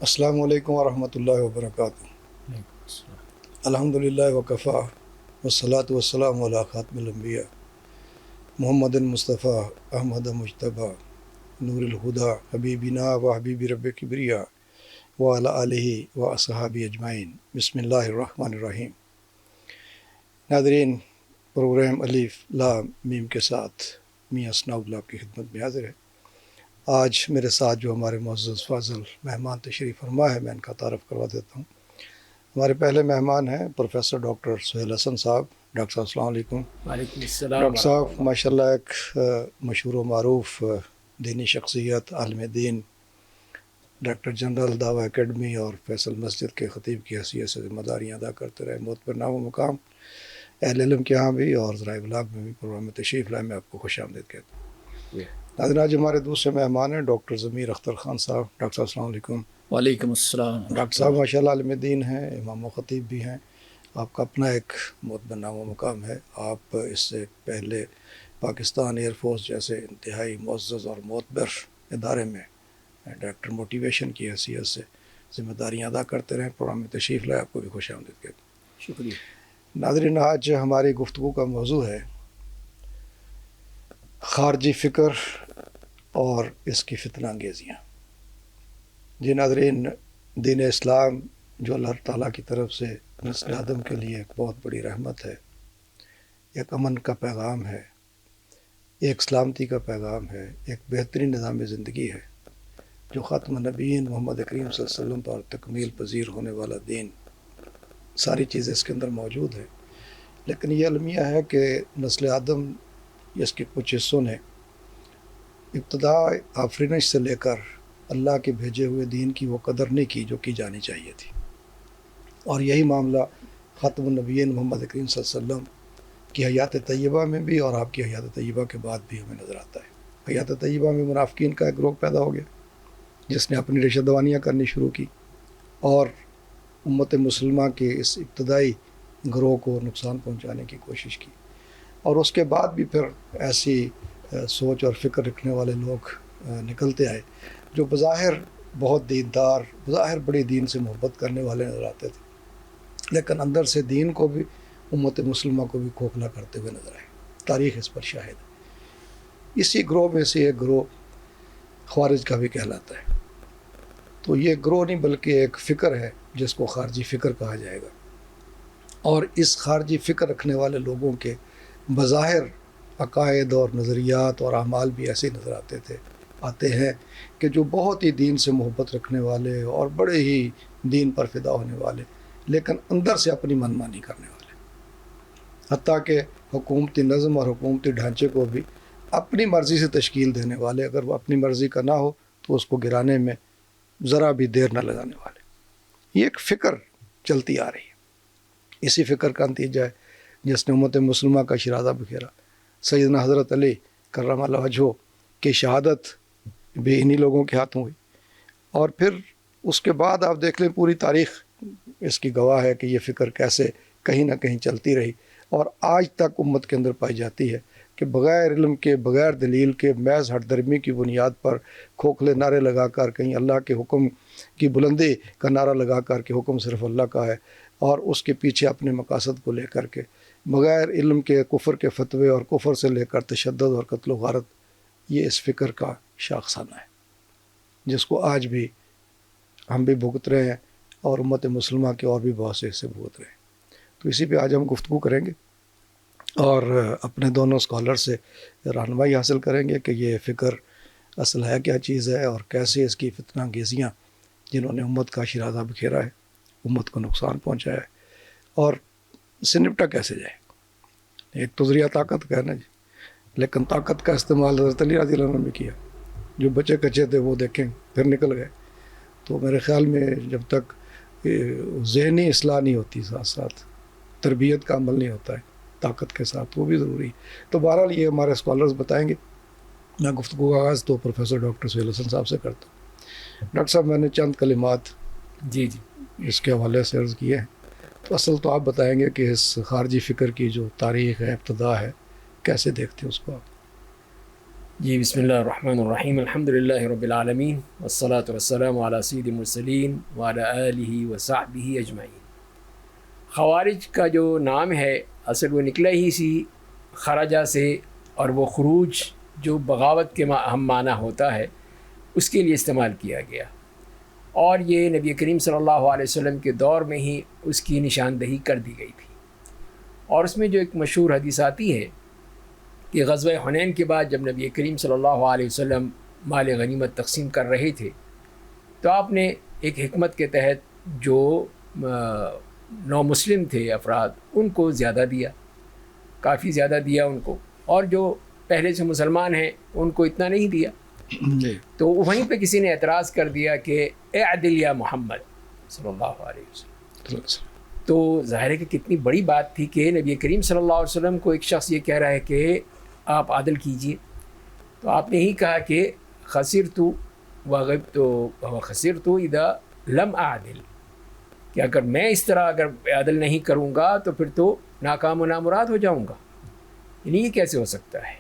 السلام علیکم ورحمۃ اللہ وبرکاتہ۔ الحمدللہ وکفا والصلاۃ والسلام علی خاتم الانبیاء محمد مصطفیٰ احمد مجتبیٰ نور الہدا حبیبنا و حبیب رب کبریا وعلی آلہ و اصحابہ اجمعین۔ بسم اللہ الرحمن الرحیم۔ ناظرین، پروگرام الف لام میم کے ساتھ میاں ثناء اللہ آپ کی خدمت میں حاضر ہے۔ آج میرے ساتھ جو ہمارے معزز فاضل مہمان تشریف فرما ہے، میں ان کا تعارف کروا دیتا ہوں۔ ہمارے پہلے مہمان ہیں پروفیسر ڈاکٹر سہیل حسن صاحب۔ ڈاکٹر صاحب السلام علیکم۔ وعلیکم السلام۔ ڈاکٹر صاحب ماشاءاللہ ایک مشہور و معروف دینی شخصیت، عالم دین، ڈائریکٹر جنرل دعویٰ اکیڈمی اور فیصل مسجد کے خطیب کی حیثیت سے ذمہ داریاں ادا کرتے رہے، موت پر نام و مقام اہل علم کے ہاں بھی اور ذرائع ابلاغ میں بھی پروگرام میں تشریف لائے، میں آپ کو خوش آمدید کہتا ہوں۔ ناظرین، آج ہمارے دوسرے مہمان ہیں ڈاکٹر ضمیر اختر خان صاحب۔ ڈاکٹر صاحب السلام علیکم۔ وعلیکم السلام۔ ڈاکٹر صاحب ماشاءاللہ عالم دین ہیں، امام و خطیب بھی ہیں، آپ کا اپنا ایک معتبر نام و مقام ہے۔ آپ اس سے پہلے پاکستان ایئر فورس جیسے انتہائی معزز اور معتبر ادارے میں ڈائریکٹر موٹیویشن کی حیثیت سے ذمہ داریاں ادا کرتے رہے، پروگرام میں تشریف لائے، آپ کو بھی خوش آمدید کہتے ہیں۔ شکریہ۔ ناظرین، آج ہماری گفتگو کا موضوع ہے خارجی فکر اور اس کی فتنہ انگیزیاں۔ جی ناظرین، دین اسلام جو اللہ تعالیٰ کی طرف سے نسل آدم کے لیے ایک بہت بڑی رحمت ہے، ایک امن کا پیغام ہے، ایک سلامتی کا پیغام ہے، ایک بہترین نظام زندگی ہے، جو خاتم النبیین محمد کریم صلی اللہ علیہ وسلم پر تکمیل پذیر ہونے والا دین، ساری چیزیں اس کے اندر موجود ہیں۔ لیکن یہ المیہ ہے کہ نسل آدم اس کے کچھ حصوں نے ابتدا آفرینش سے لے کر اللہ کے بھیجے ہوئے دین کی وہ قدر نہیں کی جو کی جانی چاہیے تھی، اور یہی معاملہ خاتم النبیین محمد کریم صلی اللہ علیہ وسلم کی حیات طیبہ میں بھی اور آپ کی حیات طیبہ کے بعد بھی ہمیں نظر آتا ہے۔ حیات طیبہ میں منافقین کا ایک گروہ پیدا ہو گیا جس نے اپنی رشوہ دوانیاں کرنی شروع کی اور امت مسلمہ کے اس ابتدائی گروہ کو نقصان پہنچانے کی کوشش کی، اور اس کے بعد بھی پھر ایسی سوچ اور فکر رکھنے والے لوگ نکلتے آئے جو بظاہر بہت دیندار، بظاہر بڑی دین سے محبت کرنے والے نظر آتے تھے، لیکن اندر سے دین کو بھی، امت مسلمہ کو بھی کھوکھلا کرتے ہوئے نظر آئے۔ تاریخ اس پر شاہد ہے۔ اسی گروہ میں سے ایک گروہ خوارج کا بھی کہلاتا ہے۔ تو یہ گروہ نہیں بلکہ ایک فکر ہے جس کو خارجی فکر کہا جائے گا، اور اس خارجی فکر رکھنے والے لوگوں کے بظاہر عقائد اور نظریات اور اعمال بھی ایسے نظر آتے ہیں کہ جو بہت ہی دین سے محبت رکھنے والے اور بڑے ہی دین پر فدا ہونے والے، لیکن اندر سے اپنی من مانی کرنے والے، حتیٰ کہ حکومتی نظم اور حکومتی ڈھانچے کو بھی اپنی مرضی سے تشکیل دینے والے، اگر وہ اپنی مرضی کا نہ ہو تو اس کو گرانے میں ذرا بھی دیر نہ لگانے والے۔ یہ ایک فکر چلتی آ رہی ہے۔ اسی فکر کا نتیجہ ہے جس نے امت مسلمہ کا شرازہ بکھیرا۔ سیدنا حضرت علی کرم اللہ وجہہ کی شہادت بھی انہی لوگوں کے ہاتھوں ہوئی، اور پھر اس کے بعد آپ دیکھ لیں پوری تاریخ اس کی گواہ ہے کہ یہ فکر کیسے کہیں نہ کہیں چلتی رہی، اور آج تک امت کے اندر پائی جاتی ہے کہ بغیر علم کے، بغیر دلیل کے، محض ہٹ درمی کی بنیاد پر کھوکھلے نعرے لگا کر، کہیں اللہ کے حکم کی بلندی کا نعرہ لگا کر کہ حکم صرف اللہ کا ہے، اور اس کے پیچھے اپنے مقاصد کو لے کر کے بغیر علم کے کفر کے فتوے اور کفر سے لے کر تشدد اور قتل و غارت، یہ اس فکر کا شاخسانہ ہے جس کو آج بھی ہم بھی بھگت رہے ہیں، اور امت مسلمہ کے اور بھی بہت سے حصے بھگت رہے ہیں۔ تو اسی پہ آج ہم گفتگو کریں گے اور اپنے دونوں اسکالر سے رہنمائی حاصل کریں گے کہ یہ فکر اصل ہے کیا چیز ہے، اور کیسے اس کی فتنہ انگیزیاں جنہوں نے امت کا شرازہ بکھیرا ہے، امت کو نقصان پہنچایا ہے، اور اس سے نپٹا کیسے جائے۔ ایک تو ذریعہ طاقت کا ہے نا جی، لیکن طاقت کا استعمال حضرت علی رضی اللہ عنہ نے کیا۔ جو بچے کچے تھے وہ دیکھیں پھر نکل گئے۔ تو میرے خیال میں جب تک ذہنی اصلاح نہیں ہوتی، ساتھ ساتھ تربیت کا عمل نہیں ہوتا ہے طاقت کے ساتھ، وہ بھی ضروری ہے۔ تو بہرحال یہ ہمارے اسکالرز بتائیں گے۔ میں گفتگو کا آغاز تو پروفیسر ڈاکٹر سہیل حسن صاحب سے کرتا ہوں۔ ڈاکٹر صاحب، میں نے چند کلمات جی اس کے حوالے سے عرض کیے ہیں، تو اصل تو آپ بتائیں گے کہ اس خارجی فکر کی جو تاریخ ہے، ابتدا ہے، کیسے دیکھتے ہیں اس کو آپ؟ جی بسم اللہ الرحمن الرحیم الحمد للہ رب العالمین والصلاة والسلام علی سید المرسلین وعلی آلہ وصحبہ اجمعین۔ خوارج کا جو نام ہے اصل وہ نکلا ہی اسی خرجہ سے، اور وہ خروج جو بغاوت کے ہم معنی ہوتا ہے اس کے لیے استعمال کیا گیا، اور یہ نبی کریم صلی اللہ علیہ وسلم کے دور میں ہی اس کی نشاندہی کر دی گئی تھی۔ اور اس میں جو ایک مشہور حدیث آتی ہے کہ غزوہ حنین کے بعد جب نبی کریم صلی اللہ علیہ وسلم مال غنیمت تقسیم کر رہے تھے تو آپ نے ایک حکمت کے تحت جو نو مسلم تھے افراد ان کو زیادہ دیا، کافی زیادہ دیا ان کو، اور جو پہلے سے مسلمان ہیں ان کو اتنا نہیں دیا۔ تو وہیں پہ کسی نے اعتراض کر دیا کہ اعدل یا محمد صلی اللہ علیہ وسلم۔ تو ظاہر ہے کہ کتنی بڑی بات تھی کہ نبی کریم صلی اللہ علیہ وسلم کو ایک شخص یہ کہہ رہا ہے کہ آپ عادل کیجئے، تو آپ نے ہی کہا کہ خسرت وغبت وخسرت اذا لم اعدل، کہ اگر میں اس طرح اگر عادل نہیں کروں گا تو پھر تو ناکام و نامراد ہو جاؤں گا، یعنی یہ کیسے ہو سکتا ہے۔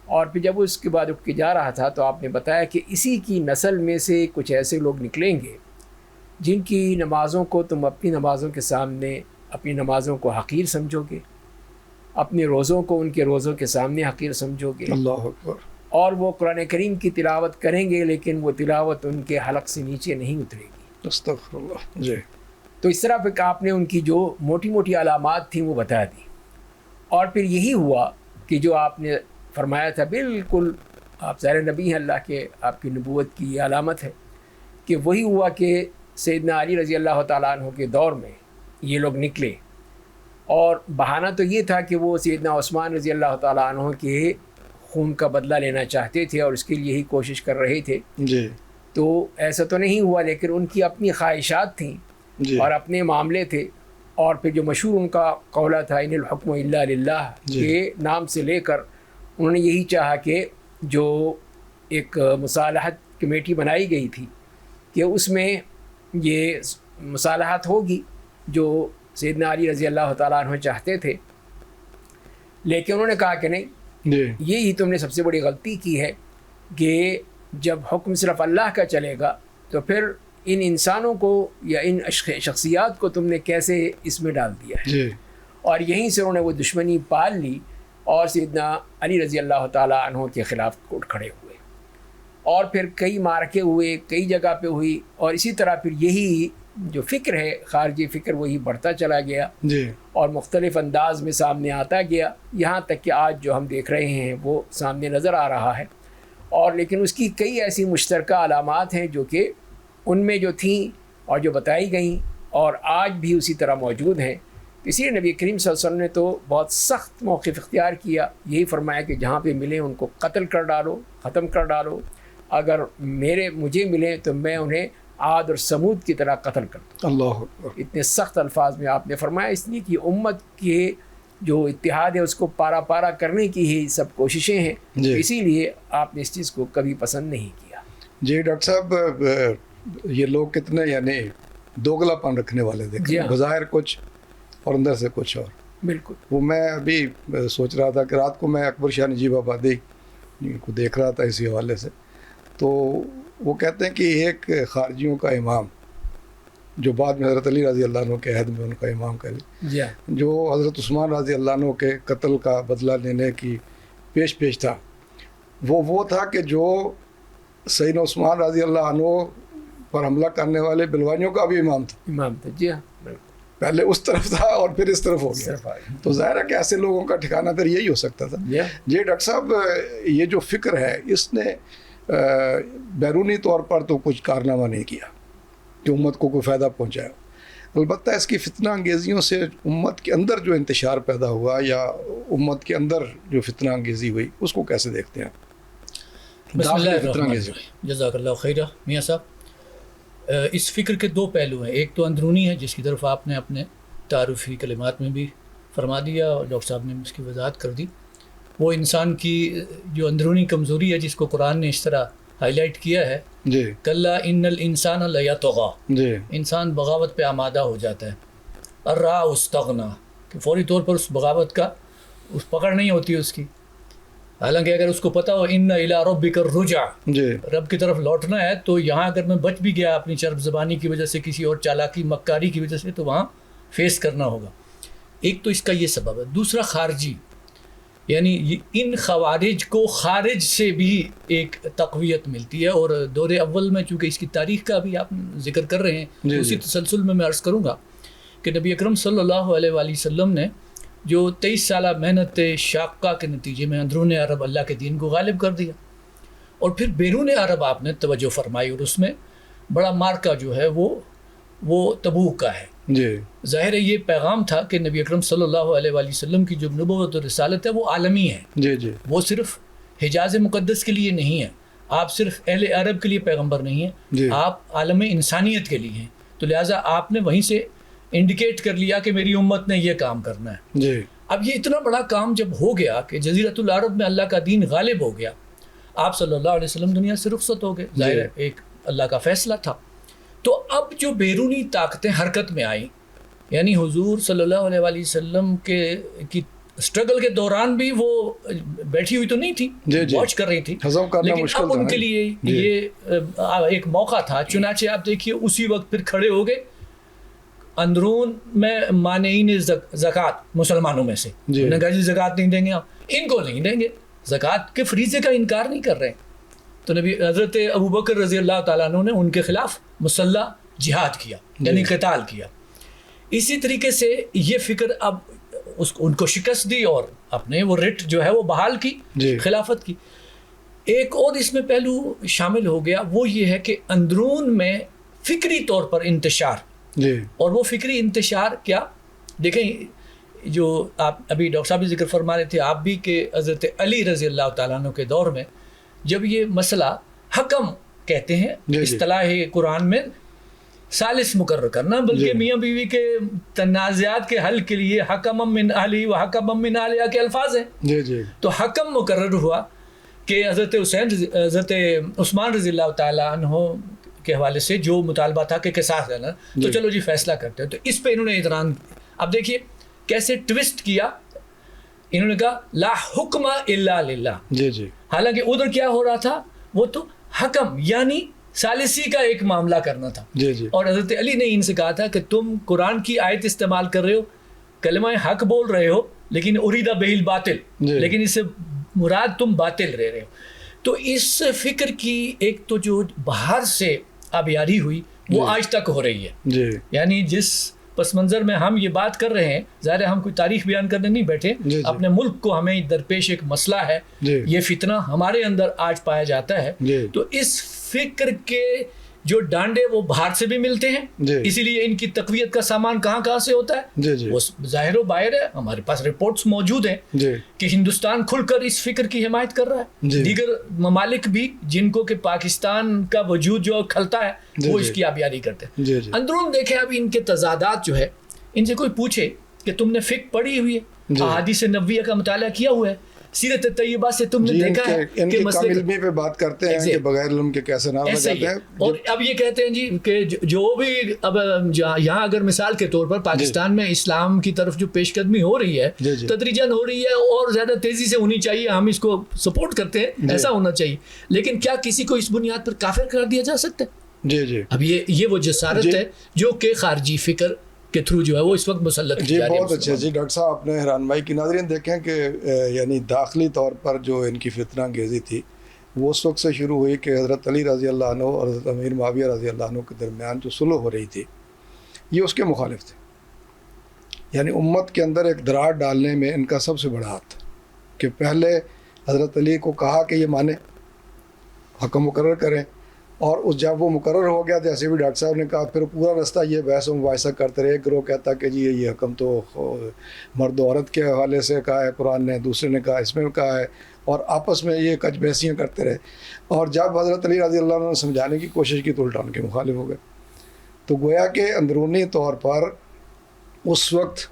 اور پھر جب اس کے بعد اٹھ کے جا رہا تھا تو آپ نے بتایا کہ اسی کی نسل میں سے کچھ ایسے لوگ نکلیں گے جن کی نمازوں کو تم اپنی نمازوں کے سامنے اپنی نمازوں کو حقیر سمجھو گے، اپنے روزوں کو ان کے روزوں کے سامنے حقیر سمجھو گے، اللہ اکبر، اور وہ قرآن کریم کی تلاوت کریں گے لیکن وہ تلاوت ان کے حلق سے نیچے نہیں اترے گی۔ استغفر اللہ۔ جی، تو اس طرح پھر آپ نے ان کی جو موٹی موٹی علامات تھیں وہ بتا دی، اور پھر یہی ہوا کہ جو آپ نے فرمایا تھا بالکل، آپ ظاہر نبی ہیں اللہ کے، آپ کی نبوت کی یہ علامت ہے کہ وہی ہوا کہ سیدنا علی رضی اللہ تعالیٰ عنہ کے دور میں یہ لوگ نکلے، اور بہانہ تو یہ تھا کہ وہ سیدنا عثمان رضی اللہ تعالیٰ عنہ کے خون کا بدلہ لینا چاہتے تھے اور اس کے لیے ہی کوشش کر رہے تھے۔ جی، تو ایسا تو نہیں ہوا، لیکن ان کی اپنی خواہشات تھیں جی، اور اپنے معاملے تھے، اور پھر جو مشہور ان کا قولہ تھا ان الحکم الا للہ کے نام سے لے کر انہوں نے یہی چاہا کہ جو ایک مصالحت کمیٹی بنائی گئی تھی کہ اس میں یہ مصالحت ہوگی جو سیدنا علی رضی اللہ تعالیٰ عنہ چاہتے تھے، لیکن انہوں نے کہا کہ نہیں، جی، یہی تم نے سب سے بڑی غلطی کی ہے کہ جب حکم صرف اللہ کا چلے گا تو پھر ان انسانوں کو یا ان شخصیات کو تم نے کیسے اس میں ڈال دیا ہے۔ جی، اور یہیں سے انہوں نے وہ دشمنی پال لی اور سیدنا علی رضی اللہ تعالیٰ عنہ کے خلاف اٹھ کھڑے ہوئے، اور پھر کئی مارکے ہوئے، کئی جگہ پہ ہوئی، اور اسی طرح پھر یہی جو فکر ہے خارجی فکر وہی بڑھتا چلا گیا جی، اور مختلف انداز میں سامنے آتا گیا، یہاں تک کہ آج جو ہم دیکھ رہے ہیں وہ سامنے نظر آ رہا ہے۔ اور لیکن اس کی کئی ایسی مشترکہ علامات ہیں جو کہ ان میں جو تھیں اور جو بتائی گئیں اور آج بھی اسی طرح موجود ہیں۔ اسی لیے نبی کریم صلی اللہ علیہ وسلم نے تو بہت سخت موقف اختیار کیا، یہی فرمایا کہ جہاں پہ ملیں ان کو قتل کر ڈالو، ختم کر ڈالو، اگر مجھے ملیں تو میں انہیں عاد اور سمود کی طرح قتل کر دوں۔ اللہ اکبر، اتنے سخت الفاظ میں آپ نے فرمایا، اس لیے کہ امت کے جو اتحاد ہے اس کو پارا پارا کرنے کی ہی سب کوششیں ہیں، جی۔ اسی لیے آپ نے اس چیز کو کبھی پسند نہیں کیا۔ جی ڈاکٹر صاحب، یہ لوگ کتنے یعنی دوگلا پن رکھنے والے جی دیکھیں، ہاں۔ بظاہر کچھ اور اندر سے کچھ اور۔ بالکل، وہ میں ابھی سوچ رہا تھا کہ رات کو میں اکبر شاہ نجیب آبادی کو دیکھ رہا تھا اسی حوالے سے، تو وہ کہتے ہیں کہ ایک خارجیوں کا امام جو بعد میں حضرت علی رضی اللہ عنہ کے عہد میں ان کا امام کہہ لی، جی ہاں، جو حضرت عثمان رضی اللہ عنہ کے قتل کا بدلہ لینے کی پیش تھا، وہ تھا کہ جو سیدنا عثمان رضی اللہ عنہ پر حملہ کرنے والے بلوائیوں کا بھی امام تھا، امام تھا، جی ہاں، بالکل، پہلے اس طرف تھا اور پھر اس طرف ہو گیا۔ صرف آ گیا۔ تو ظاہر ہے کہ ایسے لوگوں کا ٹھکانہ پھر یہی ہو سکتا تھا۔ جی ہاں، جی ڈاکٹر صاحب، یہ جو فکر ہے اس نے بیرونی طور پر تو کچھ کارنامہ نہیں کیا کہ امت کو کوئی فائدہ پہنچایا، البتہ اس کی فتنہ انگیزیوں سے امت کے اندر جو انتشار پیدا ہوا یا امت کے اندر جو فتنہ انگیزی ہوئی اس کو کیسے دیکھتے ہیں؟ بسم اللہ فتنہ الرحمن انگیزی۔ الرحیم، جزاک اللہ خیرہ میاں صاحب۔ اس فکر کے دو پہلو ہیں، ایک تو اندرونی ہے جس کی طرف آپ نے اپنے تعارفی کلمات میں بھی فرما دیا اور ڈاکٹر صاحب نے اس کی وضاحت کر دی۔ وہ انسان کی جو اندرونی کمزوری ہے جس کو قرآن نے اس طرح ہائی لائٹ کیا ہے، جی، کلا ان الانسان لیطغی، جی، انسان بغاوت پہ آمادہ ہو جاتا ہے، الرا، استغنا، کہ فوری طور پر اس بغاوت کا اس پکڑ نہیں ہوتی اس کی، حالانکہ اگر اس کو پتا ہو ان الی ربک الرجع، جی رب کی طرف لوٹنا ہے، تو یہاں اگر میں بچ بھی گیا اپنی چرب زبانی کی وجہ سے، کسی اور چالاکی مکاری کی وجہ سے، تو وہاں فیس کرنا ہوگا. ایک تو اس کا یہ سبب ہے. دوسرا خارجی، یعنی ان خوارج کو خارج سے بھی ایک تقویت ملتی ہے. اور دور اول میں چونکہ اس کی تاریخ کا بھی آپ ذکر کر رہے ہیں، تو اسی تسلسل میں عرض کروں گا کہ نبی اکرم صلی اللہ علیہ وآلہ وسلم نے جو 23 سالہ محنت شاقہ کے نتیجے میں اندرون عرب اللہ کے دین کو غالب کر دیا، اور پھر بیرون عرب آپ نے توجہ فرمائی، اور اس میں بڑا مارکا جو ہے وہ تبوک کا ہے. جی ظاہر ہے یہ پیغام تھا کہ نبی اکرم صلی اللہ علیہ وآلہ وسلم کی جو نبوت اور رسالت ہے وہ عالمی ہے. جی جی وہ صرف حجاز مقدس کے لیے نہیں ہے. آپ صرف اہل عرب کے لیے پیغمبر نہیں ہیں، آپ عالم انسانیت کے لیے ہیں. تو لہٰذا آپ نے وہیں سے انڈیکیٹ کر لیا کہ میری امت نے یہ کام کرنا ہے. جی اب یہ اتنا بڑا کام جب ہو گیا کہ جزیرۃ العرب میں اللہ کا دین غالب ہو گیا، آپ صلی اللہ علیہ وسلم دنیا سے رخصت ہو گئے. ظاہر ہے ایک اللہ کا فیصلہ تھا. تو اب جو بیرونی طاقتیں حرکت میں آئیں، یعنی حضور صلی اللہ علیہ وآلہ وسلم کی اسٹرگل کے دوران بھی وہ بیٹھی ہوئی تو نہیں تھی، واچ کر رہی تھی، لیکن اب ان کے لیے یہ ایک موقع تھا. چنانچہ آپ دیکھیے اسی وقت پھر کھڑے ہو گئے اندرون میں مانعین زکوٰۃ مسلمانوں میں سے. انہوں نے کہا جی زکوٰۃ نہیں دیں گے، ان کو نہیں دیں گے. زکوٰۃ کے فریضے کا انکار نہیں کر رہے. تو نبی حضرت ابوبکر رضی اللہ تعالیٰ عنہ نے ان کے خلاف مسلح جہاد کیا، یعنی قتال کیا. اسی طریقے سے یہ فکر اب ان کو شکست دی اور اپنے وہ رٹ جو ہے وہ بحال کی، خلافت کی. ایک اور اس میں پہلو شامل ہو گیا، وہ یہ ہے کہ اندرون میں فکری طور پر انتشار. اور وہ فکری انتشار کیا، دیکھیں جو آپ ابھی ڈاکٹر صاحب بھی ذکر فرما رہے تھے، آپ بھی، کہ حضرت علی رضی اللہ تعالیٰ عنہ کے دور میں جب یہ مسئلہ حکم کہتے ہیں اصطلاح قرآن میں ثالث مقرر کرنا، بلکہ میاں بیوی کے تنازعات کے حل کے لیے حکم من اہلی و حکم من اہلیہ کے الفاظ ہیں. تو حکم مقرر ہوا کہ حضرت حضرت عثمان رضی اللہ تعالیٰ عنہ کے حوالے سے جو مطالبہ تھا کہ قصاص لینا، تو چلو جی فیصلہ کرتے ہیں. تو اس پہ انہوں نے اعتراض. اب دیکھیے کیسے ٹوسٹ کیا. انہوں نے کہا لا حکم الا للہ. حالانکہ ادھر کیا ہو رہا تھا، وہ تو حکم یعنی ثالثی کا ایک معاملہ کرنا تھا. اور حضرت علی نے ان سے کہا تھا کہ تم قرآن کی آیت استعمال کر رہے ہو، کلمہ حق بول رہے ہو، لیکن اریدہ بہ الباطل، لیکن اس سے مراد تم باطل رہ رہے ہو. تو اس فکر کی ایک تو جو باہر سے آبیاری ہوئی وہ آج تک ہو رہی ہے. یعنی جس پس منظر میں ہم یہ بات کر رہے ہیں، ظاہر ہم کوئی تاریخ بیان کرنے نہیں بیٹھے، اپنے ملک کو ہمیں درپیش ایک مسئلہ ہے، یہ فتنہ ہمارے اندر آج پایا جاتا ہے. تو اس فکر کے جو ڈانڈے وہ باہر سے بھی ملتے ہیں، اسی لیے ان کی تقویت کا سامان کہاں سے ہوتا ہے، وہ ظاہر و باہر ہے. ہمارے پاس رپورٹس موجود ہیں کہ ہندوستان کھل کر اس فکر کی حمایت کر رہا ہے. دیگر ممالک بھی جن کو کہ پاکستان کا وجود جو کھلتا ہے وہ اس کی آبیاری کرتے ہیں. اندرون دیکھیں اب ان کے تضادات جو ہے، ان سے کوئی پوچھے کہ تم نے فقہ پڑھی ہوئی ہے، احادیث نبویہ کا مطالعہ کیا ہوا ہے، سیرت طیبہ سے تم نے دیکھا ہے کہ کامل علمی پہ بات کرتے ہیں کہ بغیر علم کے کیسے نام لگاتے ہیں. اور اب یہ کہتے ہیں جی کہ جو بھی اب یہاں اگر مثال کے طور پر پاکستان میں اسلام کی طرف جو پیش قدمی ہو رہی ہے، تدریجاً ہو رہی ہے اور زیادہ تیزی سے ہونی چاہیے، ہم اس کو سپورٹ کرتے ہیں، ایسا ہونا چاہیے. لیکن کیا کسی کو اس بنیاد پر کافر قرار دیا جا سکتا ہے؟ اب یہ وہ جسارت ہے جو کہ خارجی فکر کے تھرو جو ہے وہ اس وقت مسلط کی جا رہی ہے. بہت اچھا. ڈاکٹر صاحب آپ نے رہنمائی کی. ناظرین دیکھیں کہ یعنی داخلی طور پر جو ان کی فتنہ انگیزی تھی وہ اس وقت سے شروع ہوئی کہ حضرت علی رضی اللہ عنہ اور حضرت امیر معاویہ رضی اللہ عنہ کے درمیان جو صلح ہو رہی تھی یہ اس کے مخالف تھے. یعنی امت کے اندر ایک دراڑ ڈالنے میں ان کا سب سے بڑا ہاتھ تھا کہ پہلے حضرت علی کو کہا کہ یہ مانے، حکم مقرر کریں، اور اس جب وہ مقرر ہو گیا جیسے بھی ڈاکٹر صاحب نے کہا پھر پورا رستہ یہ بحث و مباحثہ کرتے رہے. ایک گروہ کہتا کہ جی یہ حکم تو مرد و عورت کے حوالے سے کہا ہے قرآن نے، دوسرے نے کہا اس میں کہا ہے، اور آپس میں یہ کچ بحثیاں کرتے رہے. اور جب حضرت علی رضی اللہ عنہ نے سمجھانے کی کوشش کی تو الٹا ان کے مخالف ہو گئے. تو گویا کہ اندرونی طور پر اس وقت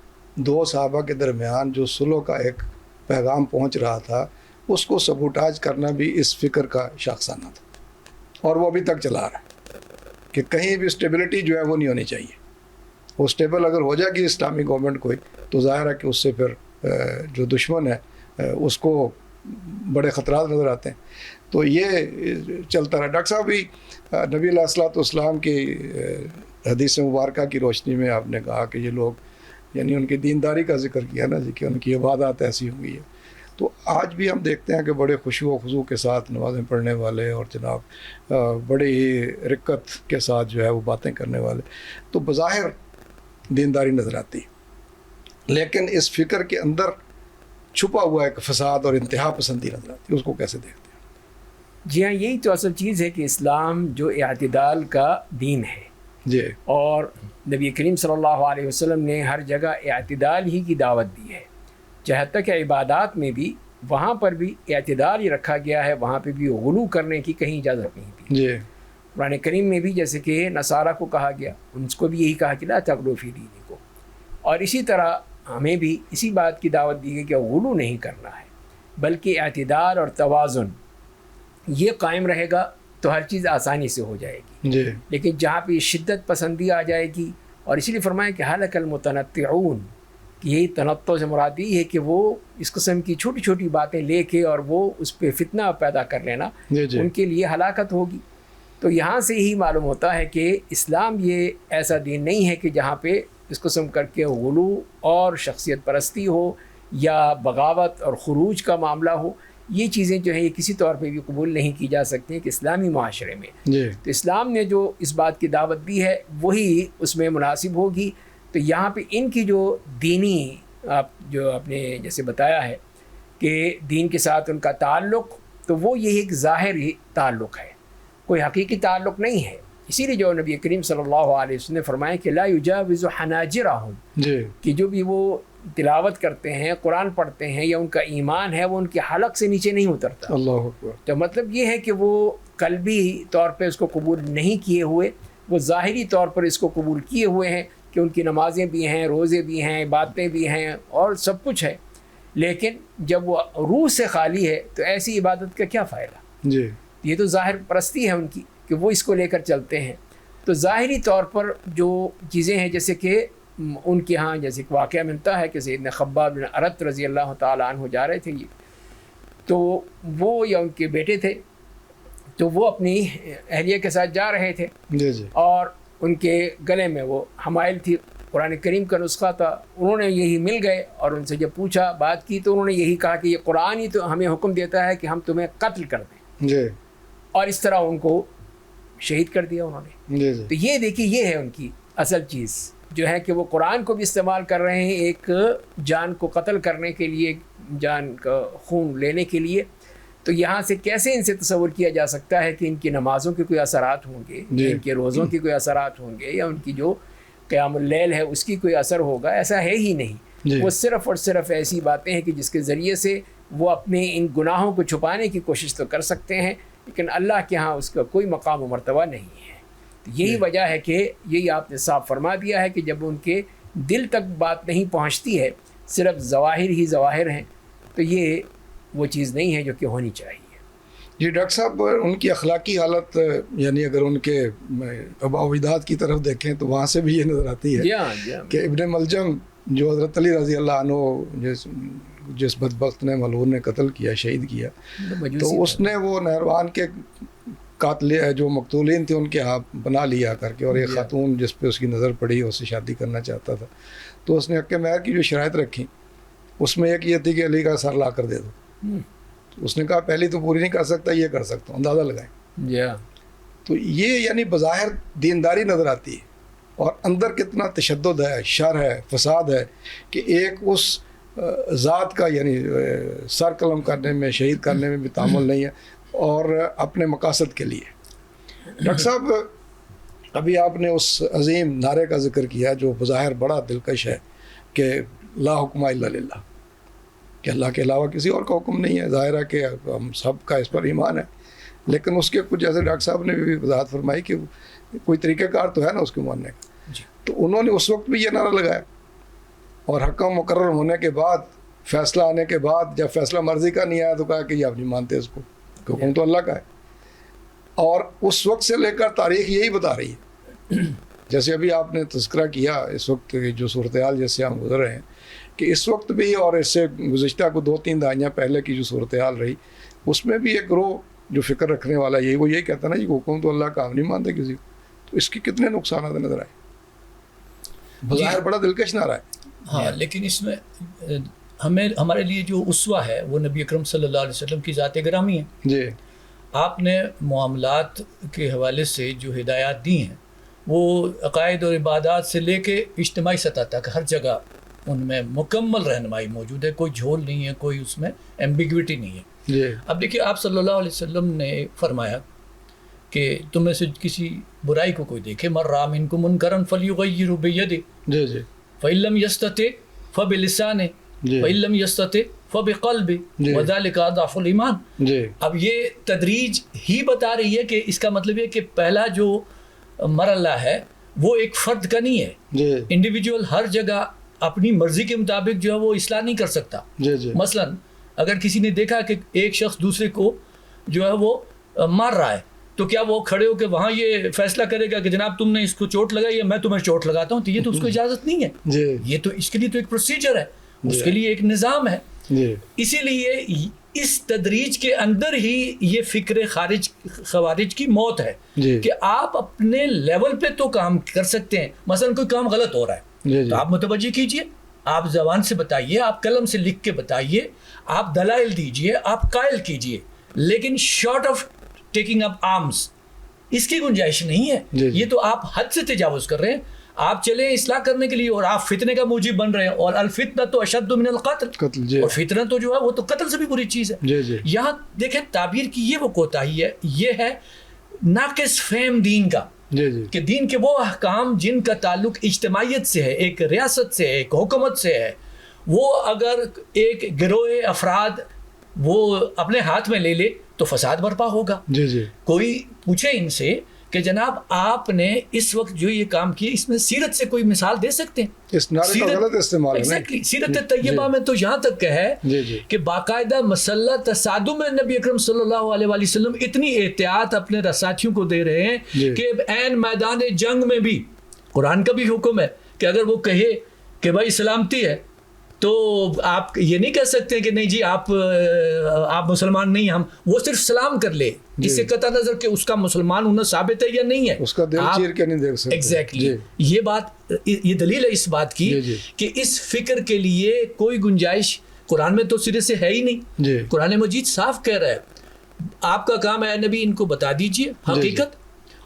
دو صحابہ کے درمیان جو صلح کا ایک پیغام پہنچ رہا تھا اس کو سبوٹاج کرنا بھی اس فکر کا شاخسانہ تھا، اور وہ ابھی تک چلا رہا ہے کہ کہیں بھی اسٹیبلٹی جو ہے وہ نہیں ہونی چاہیے. وہ اسٹیبل اگر ہو جائے گی اسلامی گورنمنٹ کوئی تو ظاہر ہے کہ اس سے پھر جو دشمن ہے اس کو بڑے خطرات نظر آتے ہیں۔ تو یہ چلتا رہا۔ ڈاکٹر صاحب بھی نبی علیہ الصلوۃ والسلام کی حدیث مبارکہ کی روشنی میں آپ نے کہا کہ یہ لوگ یعنی ان کی دینداری کا ذکر کیا نا جی کہ ان کی عبادات ایسی ہوں گی ہے۔ تو آج بھی ہم دیکھتے ہیں کہ بڑے خشوع و خضوع کے ساتھ نمازیں پڑھنے والے اور جناب بڑے ہی رقت کے ساتھ جو ہے وہ باتیں کرنے والے، تو بظاہر دینداری نظر آتی، لیکن اس فکر کے اندر چھپا ہوا ایک فساد اور انتہا پسندی نظر آتی، اس کو کیسے دیکھتے ہیں؟ جی ہاں، یہی تو اصل چیز ہے کہ اسلام جو اعتدال کا دین ہے جی، اور نبی کریم صلی اللہ علیہ وسلم نے ہر جگہ اعتدال ہی کی دعوت دی ہے، جہاں تک عبادات میں بھی وہاں پر بھی اعتدال ہی رکھا گیا ہے، وہاں پہ بھی غلو کرنے کی کہیں اجازت نہیں دی۔ جی، قرآن کریم میں بھی جیسے کہ نصارہ کو کہا گیا، ان کو بھی یہی کہا کہ لا تغلو فی دینکم، اور اسی طرح ہمیں بھی اسی بات کی دعوت دی گئی کہ غلو نہیں کرنا ہے، بلکہ اعتدال اور توازن یہ قائم رہے گا تو ہر چیز آسانی سے ہو جائے گی۔ جی، لیکن جہاں پہ شدت پسندی آ جائے گی، اور اسی لیے فرمایا کہ ہلک المتنطعون، کہ یہی تنطع سے مراد یہ ہے کہ وہ اس قسم کی چھوٹی چھوٹی باتیں لے کے اور وہ اس پہ فتنہ پیدا کر لینا، جی، جی، ان کے لیے ہلاکت ہوگی۔ تو یہاں سے ہی معلوم ہوتا ہے کہ اسلام یہ ایسا دین نہیں ہے کہ جہاں پہ اس قسم کر کے غلو اور شخصیت پرستی ہو یا بغاوت اور خروج کا معاملہ ہو۔ یہ چیزیں جو ہیں یہ کسی طور پہ بھی قبول نہیں کی جا سکتی ہیں کہ اسلامی معاشرے میں، جی، تو اسلام نے جو اس بات کی دعوت دی ہے وہی اس میں مناسب ہوگی۔ تو یہاں پہ ان کی جو دینی جو آپ نے جیسے بتایا ہے کہ دین کے ساتھ ان کا تعلق، تو وہ یہ ایک ظاہری تعلق ہے، کوئی حقیقی تعلق نہیں ہے۔ اسی لیے جو نبی کریم صلی اللہ علیہ وسلم نے فرمایا کہ لا یجاوز حناجرہم، جی، کہ جو بھی وہ تلاوت کرتے ہیں، قرآن پڑھتے ہیں یا ان کا ایمان ہے وہ ان کے حلق سے نیچے نہیں اترتا۔ اللہ اکبر۔ تو مطلب یہ ہے کہ وہ قلبی طور پہ اس کو قبول نہیں کیے ہوئے، وہ ظاہری طور پر اس کو قبول کیے ہوئے ہیں کہ ان کی نمازیں بھی ہیں، روزے بھی ہیں، عبادتیں بھی ہیں اور سب کچھ ہے، لیکن جب وہ روح سے خالی ہے تو ایسی عبادت کا کیا فائدہ؟ جی، یہ تو ظاہر پرستی ہے ان کی کہ وہ اس کو لے کر چلتے ہیں۔ تو ظاہری طور پر جو چیزیں ہیں جیسے کہ ان کے ہاں جیسے کہ واقعہ ملتا ہے کہ سیدنا خباب بن ارت رضی اللہ تعالیٰ عنہ جا رہے تھے، تو وہ یا ان کے بیٹے تھے، تو وہ اپنی اہلیہ کے ساتھ جا رہے تھے جی، جی، اور ان کے گلے میں وہ حمائل تھی، قرآن کریم کا نسخہ تھا۔ انہوں نے یہی مل گئے اور ان سے جب پوچھا بات کی تو انہوں نے یہی کہا کہ یہ قرآن ہی تو ہمیں حکم دیتا ہے کہ ہم تمہیں قتل کر دیں، جی، اور اس طرح ان کو شہید کر دیا انہوں نے۔ جی، جی، تو یہ دیکھیے یہ ہے ان کی اصل چیز، جو ہے کہ وہ قرآن کو بھی استعمال کر رہے ہیں ایک جان کو قتل کرنے کے لیے، جان کا خون لینے کے لیے۔ تو یہاں سے کیسے ان سے تصور کیا جا سکتا ہے کہ ان کی نمازوں کے کوئی اثرات ہوں گے، جی، ان کے روزوں کے کوئی اثرات ہوں گے، یا ان کی جو قیام اللیل ہے اس کی کوئی اثر ہوگا؟ ایسا ہے ہی نہیں۔ جی، وہ صرف اور صرف ایسی باتیں ہیں کہ جس کے ذریعے سے وہ اپنے ان گناہوں کو چھپانے کی کوشش تو کر سکتے ہیں، لیکن اللہ کے ہاں اس کا کوئی مقام و مرتبہ نہیں ہے۔ تو یہی وجہ ہے کہ یہی آپ نے صاف فرما دیا ہے کہ جب ان کے دل تک بات نہیں پہنچتی ہے، صرف ظواہر ہی ظواہر ہیں، تو یہ وہ چیز نہیں ہے جو کہ ہونی چاہیے۔ جی ڈاکٹر صاحب، ان کی اخلاقی حالت یعنی اگر ان کے آباء و اجداد کی طرف دیکھیں تو وہاں سے بھی یہ نظر آتی ہے جی ہاں، جی ہاں، کہ ابن ملجم جو حضرت علی رضی اللہ عنہ جس بدبخت نے ملعون نے قتل کیا، شہید کیا، تو اس نے وہ نہروان کے قاتل جو مقتولین تھے ان کے ہاں بنا لیا کر کے، اور ایک خاتون جس پہ اس کی نظر پڑی اس سے شادی کرنا چاہتا تھا، تو اس نے حق مہر کی جو شرائط رکھی اس میں ایک یہ تھی کہ علی کا سر لا کر دے دو۔ اس نے کہا پہلی تو پوری نہیں کر سکتا، یہ کر سکتا ہوں، اندازہ لگائیں۔ جی ہاں، تو یہ یعنی بظاہر دینداری نظر آتی ہے، اور اندر کتنا تشدد ہے، شر ہے، فساد ہے کہ ایک اس ذات کا یعنی سر قلم کرنے میں، شہید کرنے میں بھی تعامل نہیں ہے، اور اپنے مقاصد کے لیے۔ ڈاکٹر صاحب، ابھی آپ نے اس عظیم نعرے کا ذکر کیا جو بظاہر بڑا دلکش ہے کہ لا حکم الا للہ، کہ اللہ کے علاوہ کسی اور کا حکم نہیں ہے۔ ظاہر ہے کہ ہم سب کا اس پر ایمان ہے، لیکن اس کے کچھ جیسے ڈاکٹر صاحب نے بھی وضاحت فرمائی کہ کوئی طریقہ کار تو ہے نا اس کو ماننے کا۔ تو انہوں نے اس وقت بھی یہ نعرہ لگایا، اور حکم مقرر ہونے کے بعد، فیصلہ آنے کے بعد جب فیصلہ مرضی کا نہیں آیا تو کہا کہ یہ آپ نہیں مانتے اس کو، کہ حکم تو اللہ کا ہے۔ اور اس وقت سے لے کر تاریخ یہی بتا رہی ہے، جیسے ابھی آپ نے تذکرہ کیا اس وقت جو صورتحال جیسے ہم گزر رہے ہیں کہ اس وقت بھی اور اس سے گزشتہ کو 2-3 دہائیاں پہلے کی جو صورتحال رہی اس میں بھی ایک گروہ جو فکر رکھنے والا وہ یہی کہتا نا جی حکم تو اللہ کا ہم نہیں مانتے کسی کو. تو اس کی کتنے نقصانات نظر آئے. بظاہر بڑا دلکش نہ رہا ہے. ہاں لیکن اس میں ہمارے لیے جو اسوہ ہے وہ نبی اکرم صلی اللہ علیہ وسلم کی ذات گرامی ہے. جی آپ نے معاملات کے حوالے سے جو ہدایات دی ہیں وہ عقائد اور عبادات سے لے کے اجتماعی سطح تک ہر جگہ ان میں مکمل رہنمائی موجود ہے. کوئی جھول نہیں ہے, کوئی اس میں ایمبیگوٹی نہیں ہے. جی اب دیکھیے آپ صلی اللہ علیہ وسلم نے فرمایا کہ تم میں سے کسی برائی کو کوئی دیکھے مَن رَأَىٰ مِنکُم مُنکَرًا فَلْیُغَیِّرْهُ بِیَدِهِ جی جی فَإِن لَّمْ یَسْتَطِعْ فَبِلِسَانِهِ جی وَإِن لَّم یَسْتَطِعْ فَبِقَلْبِهِ جی. وَذَلِکَ أَضْعَفُ الْایمان. جی اب یہ تدریج ہی بتا رہی ہے کہ اس کا مطلب یہ کہ پہلا جو مرحلہ ہے وہ ایک فرد کا نہیں ہے. جی انڈیویجول ہر جگہ اپنی مرضی کے مطابق جو ہے وہ اصلاح نہیں کر سکتا. جی جی مثلا اگر کسی نے دیکھا کہ ایک شخص دوسرے کو جو ہے وہ مار رہا ہے تو کیا وہ کھڑے ہو کے وہاں یہ فیصلہ کرے گا کہ جناب تم نے اس کو چوٹ لگائی ہے میں تمہیں چوٹ لگاتا ہوں؟ تو یہ تو اس کو اجازت نہیں ہے. جی یہ تو اس کے لیے تو ایک پروسیجر ہے, اس کے لیے ایک نظام ہے. جی اسی لیے اس تدریج کے اندر ہی یہ فکر خوارج کی موت ہے جی کہ آپ اپنے لیول پہ تو کام کر سکتے ہیں. مثلا کوئی کام غلط ہو رہا ہے جی تو آپ متوجہ کیجئے, آپ زبان سے بتائیے, آپ قلم سے لکھ کے بتائیے, آپ دلائل دیجئے, آپ قائل کیجئے, لیکن short of taking up arms اس کی گنجائش نہیں ہے. جی جی. یہ تو آپ حد سے تجاوز کر رہے ہیں. آپ چلیں اصلاح کرنے کے لیے اور آپ فتنے کا موجب بن رہے ہیں, اور الفتنہ تو اشد من القتل, قتل. جی اور فتنہ تو جو ہے وہ تو قتل سے بھی بری چیز ہے. جی جی یہاں دیکھیں تعبیر کی یہ وہ کوتاہی ہے, یہ ہے ناقص فہم دین کا, جی جی کہ دین کے وہ احکام جن کا تعلق اجتماعیت سے ہے, ایک ریاست سے ہے, ایک حکومت سے ہے, وہ اگر ایک گروہ افراد وہ اپنے ہاتھ میں لے لے تو فساد برپا ہوگا. جی جی کوئی پوچھے ان سے کہ جناب آپ نے اس وقت جو یہ کام کیے اس میں سیرت سے کوئی مثال دے سکتے ہیں؟ اس نعرے کا غلط استعمال ہے. ایگزیکٹلی سیرت طیبہ میں تو یہاں تک کہ ہے جی جی کہ باقاعدہ مسلح تصادم میں نبی اکرم صلی اللہ علیہ وآلہ وسلم اتنی احتیاط اپنے ساتھیوں کو دے رہے ہیں کہ عین میدان جنگ میں بھی قرآن کا بھی حکم ہے کہ اگر وہ کہے کہ بھائی سلامتی ہے تو آپ یہ نہیں کہہ سکتے کہ نہیں جی آپ مسلمان نہیں, ہم وہ صرف سلام کر لے, اس سے قطع نظر کہ اس کا مسلمان ہونا ثابت ہے یا نہیں ہے, اس کا دل چیر کے نہیں دیکھ سکتے. ایگزیکٹلی یہ بات, یہ دلیل ہے اس بات کی کہ اس فکر کے لیے کوئی گنجائش قرآن میں تو سرے سے ہے ہی نہیں. قرآن مجید صاف کہہ رہا ہے آپ کا کام ہے نبی ان کو بتا دیجئے حقیقت,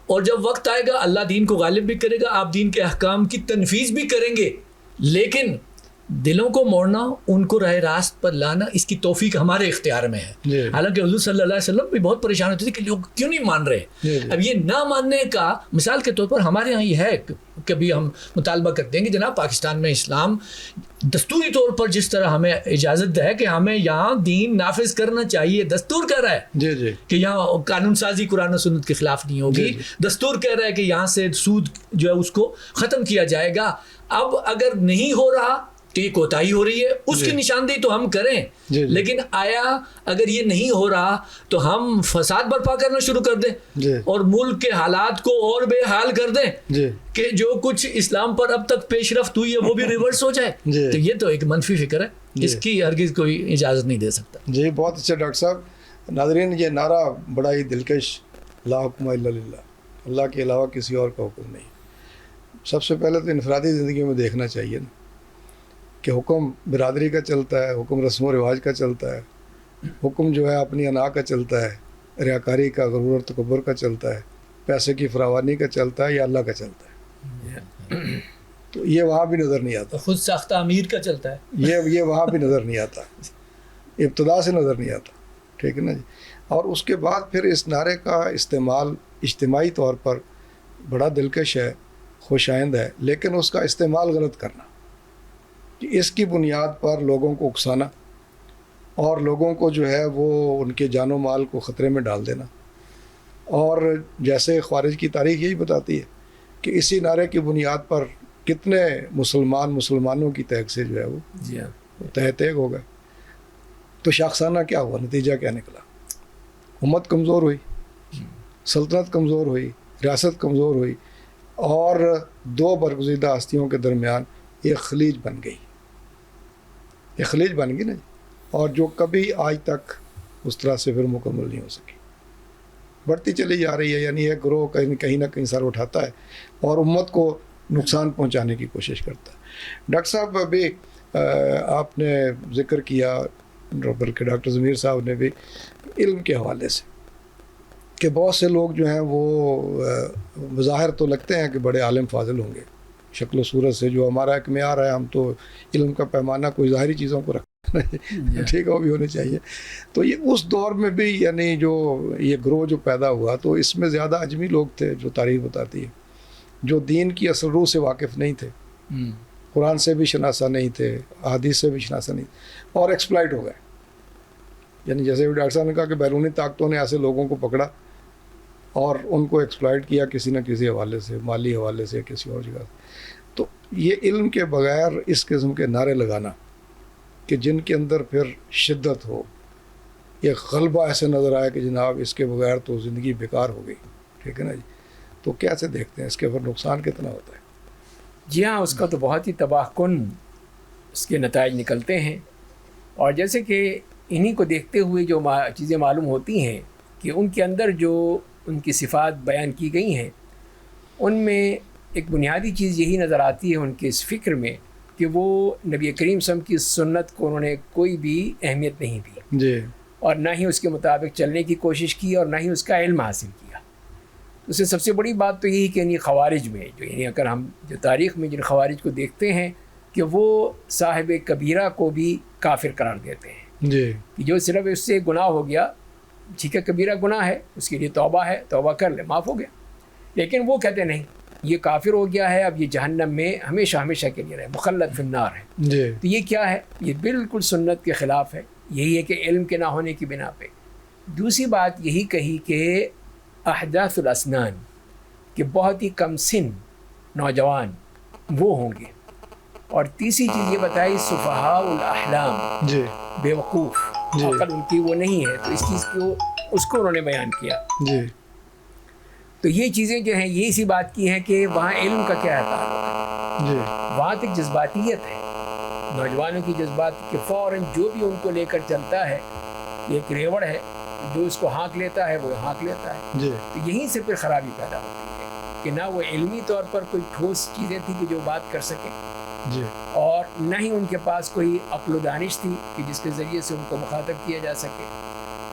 اور جب وقت آئے گا اللہ دین کو غالب بھی کرے گا, آپ دین کے احکام کی تنفیذ بھی کریں گے, لیکن دلوں کو موڑنا, ان کو راہ راست پر لانا, اس کی توفیق ہمارے اختیار میں ہے. حالانکہ حضور صلی اللہ علیہ وسلم بھی بہت پریشان ہوتے تھے کہ لوگ کیوں نہیں مان رہے. اب یہ نہ ماننے کا مثال کے طور پر ہمارے ہاں یہ ہے کہ بھی ہم مطالبہ کرتے ہیں کہ جناب پاکستان میں اسلام دستوری طور پر جس طرح ہمیں اجازت ہے کہ ہمیں یہاں دین نافذ کرنا چاہیے, دستور کہہ رہا ہے کہ یہاں قانون سازی قرآن و سنت کے خلاف نہیں ہوگی, دستور کہہ رہا ہے کہ یہاں سے سود جو ہے اس کو ختم کیا جائے گا. اب اگر نہیں ہو رہا تو یہ کوتاہی ہو رہی ہے, اس کی نشاندہی تو ہم کریں, لیکن آیا اگر یہ نہیں ہو رہا تو ہم فساد برپا کرنا شروع کر دیں اور ملک کے حالات کو اور بے حال کر دیں کہ جو کچھ اسلام پر اب تک پیش رفت ہوئی ہے وہ بھی ریورس ہو جائے. تو یہ تو ایک منفی فکر ہے, اس کی ہرگز کوئی اجازت نہیں دے سکتا. جی بہت اچھا ڈاکٹر صاحب. ناظرین یہ نعرہ بڑا ہی دلکش, لا حکم الا للہ, اللہ کے علاوہ کسی اور کا حکم نہیں. سب سے پہلے تو انفرادی زندگی میں دیکھنا چاہیے نا کہ حکم برادری کا چلتا ہے, حکم رسم و رواج کا چلتا ہے, حکم جو ہے اپنی انا کا چلتا ہے, ریاکاری کا, غرور و تکبر کا چلتا ہے, پیسے کی فراوانی کا چلتا ہے, یا اللہ کا چلتا ہے. تو یہ وہاں بھی نظر نہیں آتا. خود ساختہ امیر کا چلتا ہے, یہ وہاں بھی نظر نہیں آتا, ابتدا سے نظر نہیں آتا. ٹھیک ہے نا جی. اور اس کے بعد پھر اس نعرے کا استعمال اجتماعی طور پر بڑا دلکش ہے, خوش آئند ہے, لیکن اس کا استعمال غلط کرنا, اس کی بنیاد پر لوگوں کو اکسانا اور لوگوں کو جو ہے وہ ان کے جان و مال کو خطرے میں ڈال دینا. اور جیسے خوارج کی تاریخ یہی بتاتی ہے کہ اسی نعرے کی بنیاد پر کتنے مسلمانوں کی تہگ سے جو ہے وہ تہ تیگ ہو گئے. تو شاخسانہ کیا ہوا, نتیجہ کیا نکلا؟ امت کمزور ہوئی, سلطنت کمزور ہوئی, ریاست کمزور ہوئی, اور دو برگزیدہ ہستیوں کے درمیان ایک خلیج بن گئی. یہ خلیج بن گئی نا جی، اور جو کبھی آج تک اس طرح سے پھر مکمل نہیں ہو سکی، بڑھتی چلی جا رہی ہے. یعنی یہ گروہ کہیں نہ کہیں سر اٹھاتا ہے اور امت کو نقصان پہنچانے کی کوشش کرتا ہے. ڈاکٹر صاحب ابھی آپ نے ذکر کیا، بلکہ ڈاکٹر ضمیر صاحب نے بھی، علم کے حوالے سے کہ بہت سے لوگ جو ہیں وہ بظاہر تو لگتے ہیں کہ بڑے عالم فاضل ہوں گے، شکل و صورت سے جو ہمارا ایک معیار ہے، ہم تو علم کا پیمانہ کوئی ظاہری چیزوں کو رکھتے ہیں، ٹھیک ہے، وہ بھی ہونے چاہیے. تو یہ اس دور میں بھی یعنی جو یہ گروہ جو پیدا ہوا تو اس میں زیادہ اجمی لوگ تھے، جو تاریخ بتاتی ہے، جو دین کی اصل روح سے واقف نہیں تھے، قرآن سے بھی شناسہ نہیں تھے، احادیث سے بھی شناسہ نہیں تھے، اور ایکسپلائٹ ہو گئے. یعنی جیسے ڈاکٹر صاحب نے کہا کہ بیرونی طاقتوں نے ایسے لوگوں کو پکڑا اور ان کو ایکسپلائٹ کیا کسی نہ کسی حوالے سے، مالی حوالے سے، کسی اور جگہ سے. تو یہ علم کے بغیر اس قسم کے نعرے لگانا کہ جن کے اندر پھر شدت ہو، یہ غلبہ ایسے نظر آئے کہ جناب اس کے بغیر تو زندگی بیکار ہو گئی، ٹھیک ہے نا جی، تو کیسے دیکھتے ہیں اس کے پھر نقصان کتنا ہوتا ہے؟ جی ہاں، اس کا تو بہت ہی تباہ کن اس کے نتائج نکلتے ہیں. اور جیسے کہ انہی کو دیکھتے ہوئے جو چیزیں معلوم ہوتی ہیں کہ ان کے اندر جو ان کی صفات بیان کی گئی ہیں، ان میں ایک بنیادی چیز یہی نظر آتی ہے ان کے اس فکر میں کہ وہ نبی کریم صلی اللہ علیہ وسلم کی سنت کو انہوں نے کوئی بھی اہمیت نہیں دی جی، اور نہ ہی اس کے مطابق چلنے کی کوشش کی اور نہ ہی اس کا علم حاصل کیا. اس سے سب سے بڑی بات تو یہی کہ یعنی خوارج میں جو، یعنی اگر ہم جو تاریخ میں جن خوارج کو دیکھتے ہیں کہ وہ صاحب کبیرہ کو بھی کافر قرار دیتے ہیں، جی، کہ جو صرف اس سے گناہ ہو گیا، ٹھیک ہے کبیرہ گناہ ہے، اس کے لیے توبہ ہے، توبہ کر لے، معاف ہو گیا، لیکن وہ کہتے نہیں یہ کافر ہو گیا ہے، اب یہ جہنم میں ہمیشہ ہمیشہ کے لیے رہے، مخلد فی النار ہے. جی، تو یہ کیا ہے؟ یہ بالکل سنت کے خلاف ہے. یہی ہے کہ علم کے نہ ہونے کی بنا پہ. دوسری بات یہی کہی کہ احداث الاسنان، کہ بہت ہی کم سن نوجوان وہ ہوں گے. اور تیسری چیز یہ بتائی سفہاء الاحلام، جی، بے وقوف، جی، عقل ان کی وہ نہیں ہے. تو اس چیز کو اس کو انہوں نے بیان کیا. جی، تو یہ چیزیں جو ہیں یہ اسی بات کی ہیں کہ وہاں علم کا کیا تعلق ہے. جی، وہاں تک جذباتیت ہے، نوجوانوں کی جذبات کہ فوراً جو بھی ان کو لے کر چلتا ہے، یہ ایک ریوڑ ہے، جو اس کو ہانک لیتا ہے وہ ہانک لیتا ہے. جی، تو یہیں سے پھر خرابی پیدا ہوتی ہے کہ نہ وہ علمی طور پر کوئی ٹھوس چیزیں تھیں کہ جو بات کر سکیں، جی، اور نہ ہی ان کے پاس کوئی عقل و دانش تھی کہ جس کے ذریعے سے ان کو مخاطب کیا جا سکے،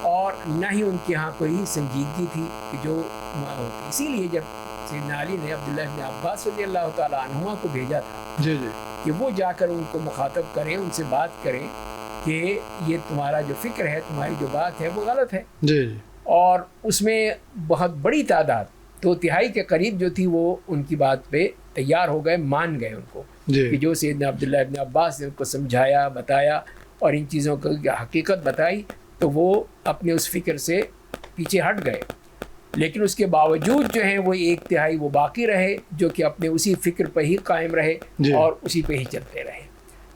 اور نہ ہی ان کے ہاں کوئی سنجیدگی تھی کہ جو ہوتی. اسی لیے جب سیدنا علی نے عبداللہ بن عباس رضی اللہ تعالیٰ عنہما کو بھیجا تھا جی، جی، کہ وہ جا کر ان کو مخاطب کریں، ان سے بات کریں کہ یہ تمہارا جو فکر ہے، تمہاری جو بات ہے وہ غلط ہے. جی، جی، اور اس میں بہت بڑی تعداد 2/3 کے قریب جو تھی وہ ان کی بات پہ تیار ہو گئے، مان گئے ان کو، جی، کہ جو سیدنا عبداللہ ابن عباس نے ان کو سمجھایا، بتایا اور ان چیزوں کو حقیقت بتائی تو وہ اپنے اس فکر سے پیچھے ہٹ گئے. لیکن اس کے باوجود جو ہیں وہ 1/3 وہ باقی رہے جو کہ اپنے اسی فکر پہ ہی قائم رہے جی، اور اسی پہ ہی چلتے رہے.